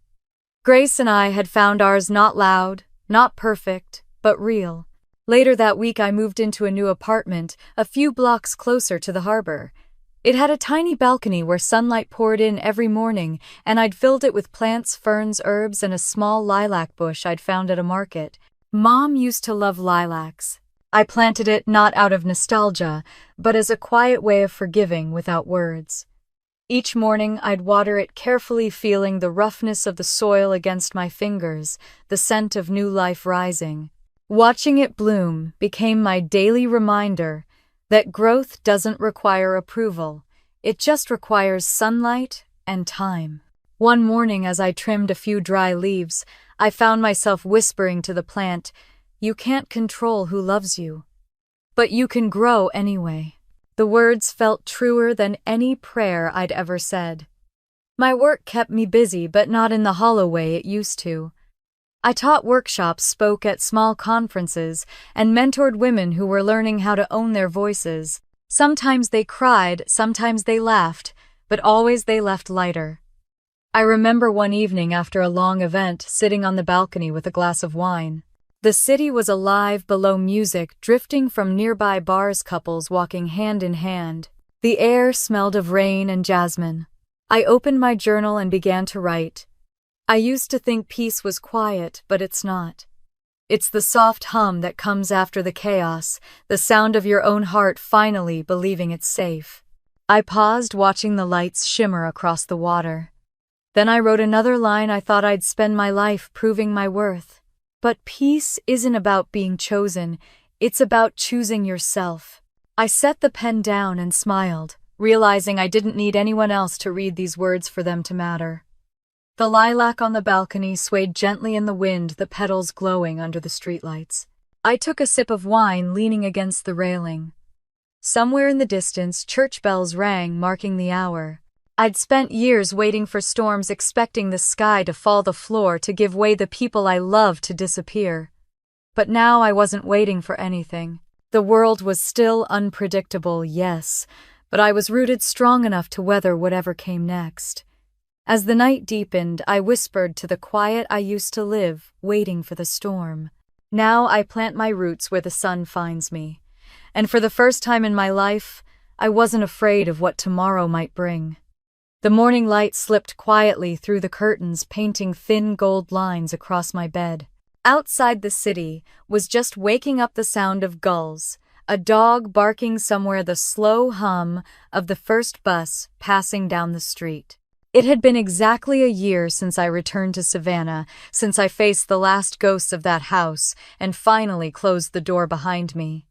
Grace and I had found ours, not loud, not perfect, but real. Later that week, I moved into a new apartment, a few blocks closer to the harbor. It had a tiny balcony where sunlight poured in every morning, and I'd filled it with plants, ferns, herbs, and a small lilac bush I'd found at a market. Mom used to love lilacs. I planted it not out of nostalgia, but as a quiet way of forgiving without words. Each morning, I'd water it carefully, feeling the roughness of the soil against my fingers, the scent of new life rising. Watching it bloom became my daily reminder that growth doesn't require approval, it just requires sunlight and time. One morning, as I trimmed a few dry leaves, I found myself whispering to the plant, "You can't control who loves you, but you can grow anyway." The words felt truer than any prayer I'd ever said. My work kept me busy, but not in the hollow way it used to. I taught workshops, spoke at small conferences, and mentored women who were learning how to own their voices. Sometimes they cried, sometimes they laughed, but always they left lighter. I remember one evening after a long event, sitting on the balcony with a glass of wine. The city was alive below, music drifting from nearby bars, couples walking hand in hand. The air smelled of rain and jasmine. I opened my journal and began to write. I used to think peace was quiet, but it's not. It's the soft hum that comes after the chaos, the sound of your own heart finally believing it's safe. I paused, watching the lights shimmer across the water. Then I wrote another line. I thought I'd spend my life proving my worth. But peace isn't about being chosen, it's about choosing yourself. I set the pen down and smiled, realizing I didn't need anyone else to read these words for them to matter. The lilac on the balcony swayed gently in the wind, the petals glowing under the streetlights. I took a sip of wine, leaning against the railing. Somewhere in the distance, church bells rang, marking the hour. I'd spent years waiting for storms, expecting the sky to fall, the floor to give way, the people I loved to disappear. But now I wasn't waiting for anything. The world was still unpredictable, yes, but I was rooted strong enough to weather whatever came next. As the night deepened, I whispered to the quiet I used to live, waiting for the storm. Now I plant my roots where the sun finds me. And for the first time in my life, I wasn't afraid of what tomorrow might bring. The morning light slipped quietly through the curtains, painting thin gold lines across my bed. Outside, the city was just waking up, the sound of gulls, a dog barking somewhere, the slow hum of the first bus passing down the street. It had been exactly a year since I returned to Savannah, since I faced the last ghosts of that house and finally closed the door behind me.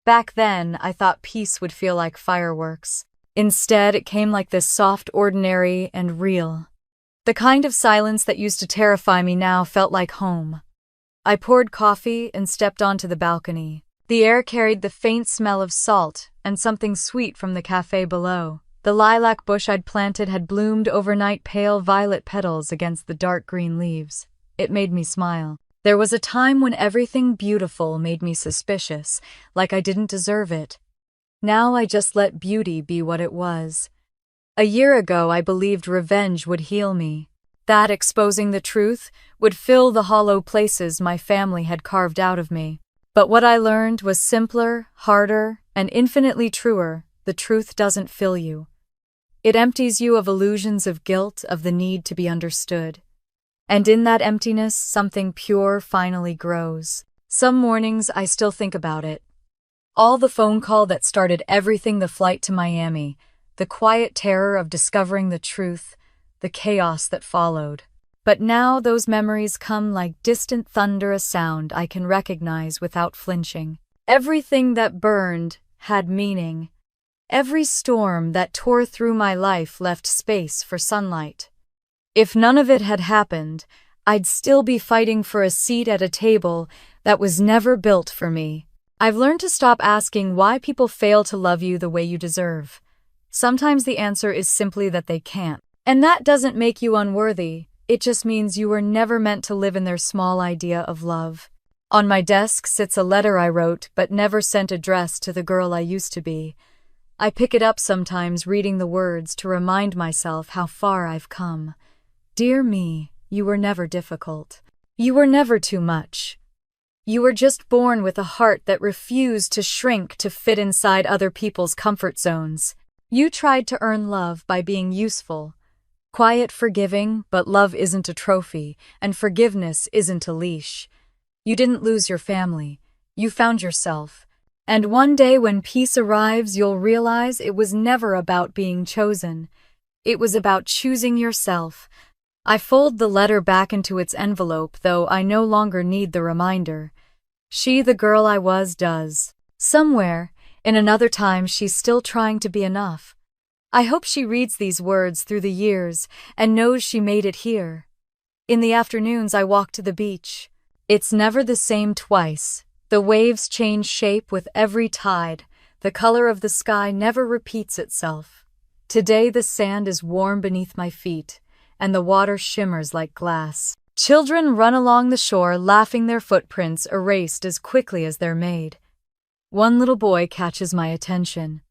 Back then, I thought peace would feel like fireworks. Instead, it came like this soft, ordinary, and real. The kind of silence that used to terrify me now felt like home. I poured coffee and stepped onto the balcony. The air carried the faint smell of salt and something sweet from the cafe below. The lilac bush I'd planted had bloomed overnight, pale violet petals against the dark green leaves. It made me smile. There was a time when everything beautiful made me suspicious, like I didn't deserve it. Now I just let beauty be what it was. A year ago, I believed revenge would heal me, that exposing the truth would fill the hollow places my family had carved out of me. But what I learned was simpler, harder, and infinitely truer. The truth doesn't fill you. It empties you of illusions, of guilt, of the need to be understood. And in that emptiness, something pure finally grows. Some mornings I still think about it. All the phone call that started everything, the flight to Miami, the quiet terror of discovering the truth, the chaos that followed. But now those memories come like distant thunder, a sound I can recognize without flinching. Everything that burned had meaning. Every storm that tore through my life left space for sunlight. If none of it had happened, I'd still be fighting for a seat at a table that was never built for me. I've learned to stop asking why people fail to love you the way you deserve. Sometimes the answer is simply that they can't. And that doesn't make you unworthy, it just means you were never meant to live in their small idea of love. On my desk sits a letter I wrote but never sent, addressed to the girl I used to be. I pick it up sometimes, reading the words to remind myself how far I've come. Dear me, you were never difficult. You were never too much. You were just born with a heart that refused to shrink to fit inside other people's comfort zones. You tried to earn love by being useful. Quiet, forgiving, but love isn't a trophy, and forgiveness isn't a leash. You didn't lose your family. You found yourself. And one day when peace arrives, you'll realize it was never about being chosen. It was about choosing yourself. I fold the letter back into its envelope, though I no longer need the reminder. She, the girl I was, does. Somewhere, in another time, she's still trying to be enough. I hope she reads these words through the years and knows she made it here. In the afternoons, I walk to the beach. It's never the same twice. The waves change shape with every tide. The color of the sky never repeats itself. Today, the sand is warm beneath my feet, and the water shimmers like glass. Children run along the shore, laughing, their footprints erased as quickly as they're made. One little boy catches my attention.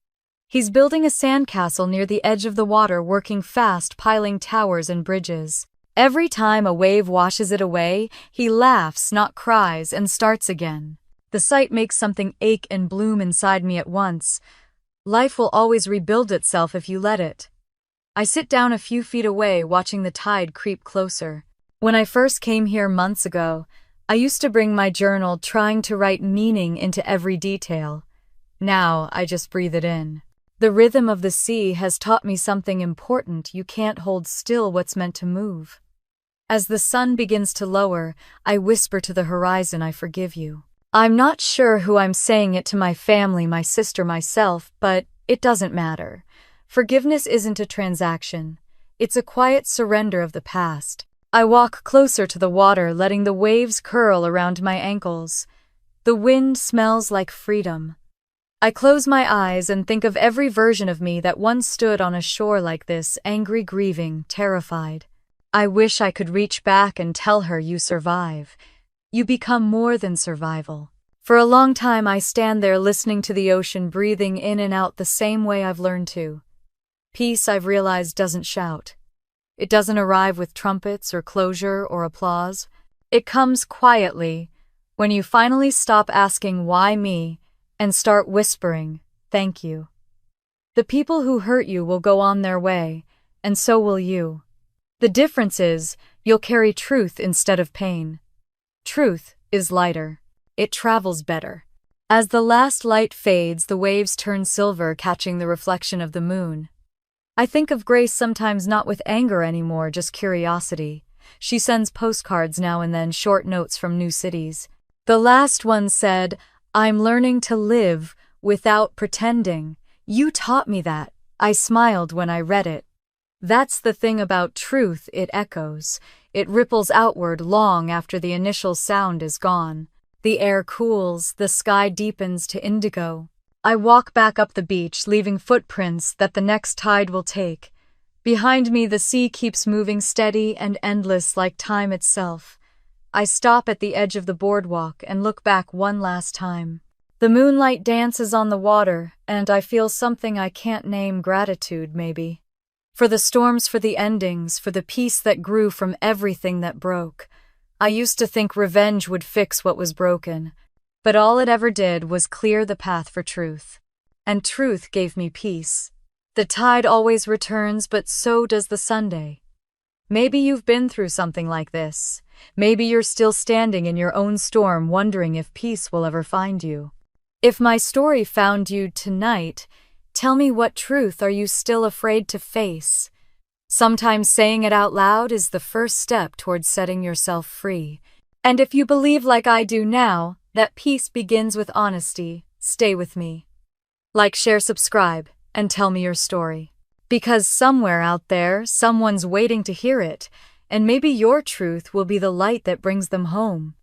He's building a sandcastle near the edge of the water, working fast, piling towers and bridges. Every time a wave washes it away, he laughs, not cries, and starts again. The sight makes something ache and bloom inside me at once. Life will always rebuild itself if you let it. I sit down a few feet away, watching the tide creep closer. When I first came here months ago, I used to bring my journal, trying to write meaning into every detail. Now, I just breathe it in. The rhythm of the sea has taught me something important: you can't hold still what's meant to move. As the sun begins to lower, I whisper to the horizon, I forgive you. I'm not sure who I'm saying it to: my family, my sister, myself, but it doesn't matter. Forgiveness isn't a transaction. It's a quiet surrender of the past. I walk closer to the water, letting the waves curl around my ankles. The wind smells like freedom. I close my eyes and think of every version of me that once stood on a shore like this, angry, grieving, terrified. I wish I could reach back and tell her, you survive. You become more than survival. For a long time, I stand there listening to the ocean, breathing in and out the same way I've learned to. Peace, I've realized, doesn't shout. It doesn't arrive with trumpets or closure or applause. It comes quietly, when you finally stop asking why me and start whispering, thank you. The people who hurt you will go on their way, and so will you. The difference is, you'll carry truth instead of pain. Truth is lighter. It travels better. As the last light fades, the waves turn silver, catching the reflection of the moon. I think of Grace sometimes, not with anger anymore, just curiosity. She sends postcards now and then, short notes from new cities. The last one said, I'm learning to live without pretending. You taught me that. I smiled when I read it. That's the thing about truth, it echoes. It ripples outward long after the initial sound is gone. The air cools, the sky deepens to indigo. I walk back up the beach, leaving footprints that the next tide will take. Behind me, the sea keeps moving, steady and endless like time itself. I stop at the edge of the boardwalk and look back one last time. The moonlight dances on the water, and I feel something I can't name: gratitude, maybe. For the storms, for the endings, for the peace that grew from everything that broke. I used to think revenge would fix what was broken, but all it ever did was clear the path for truth. And truth gave me peace. The tide always returns, but so does the Sunday. Maybe you've been through something like this. Maybe you're still standing in your own storm, wondering if peace will ever find you. If my story found you tonight, tell me, what truth are you still afraid to face? Sometimes saying it out loud is the first step towards setting yourself free. And if you believe, like I do now, that peace begins with honesty, stay with me. Like, share, subscribe, and tell me your story. Because somewhere out there, someone's waiting to hear it, and maybe your truth will be the light that brings them home.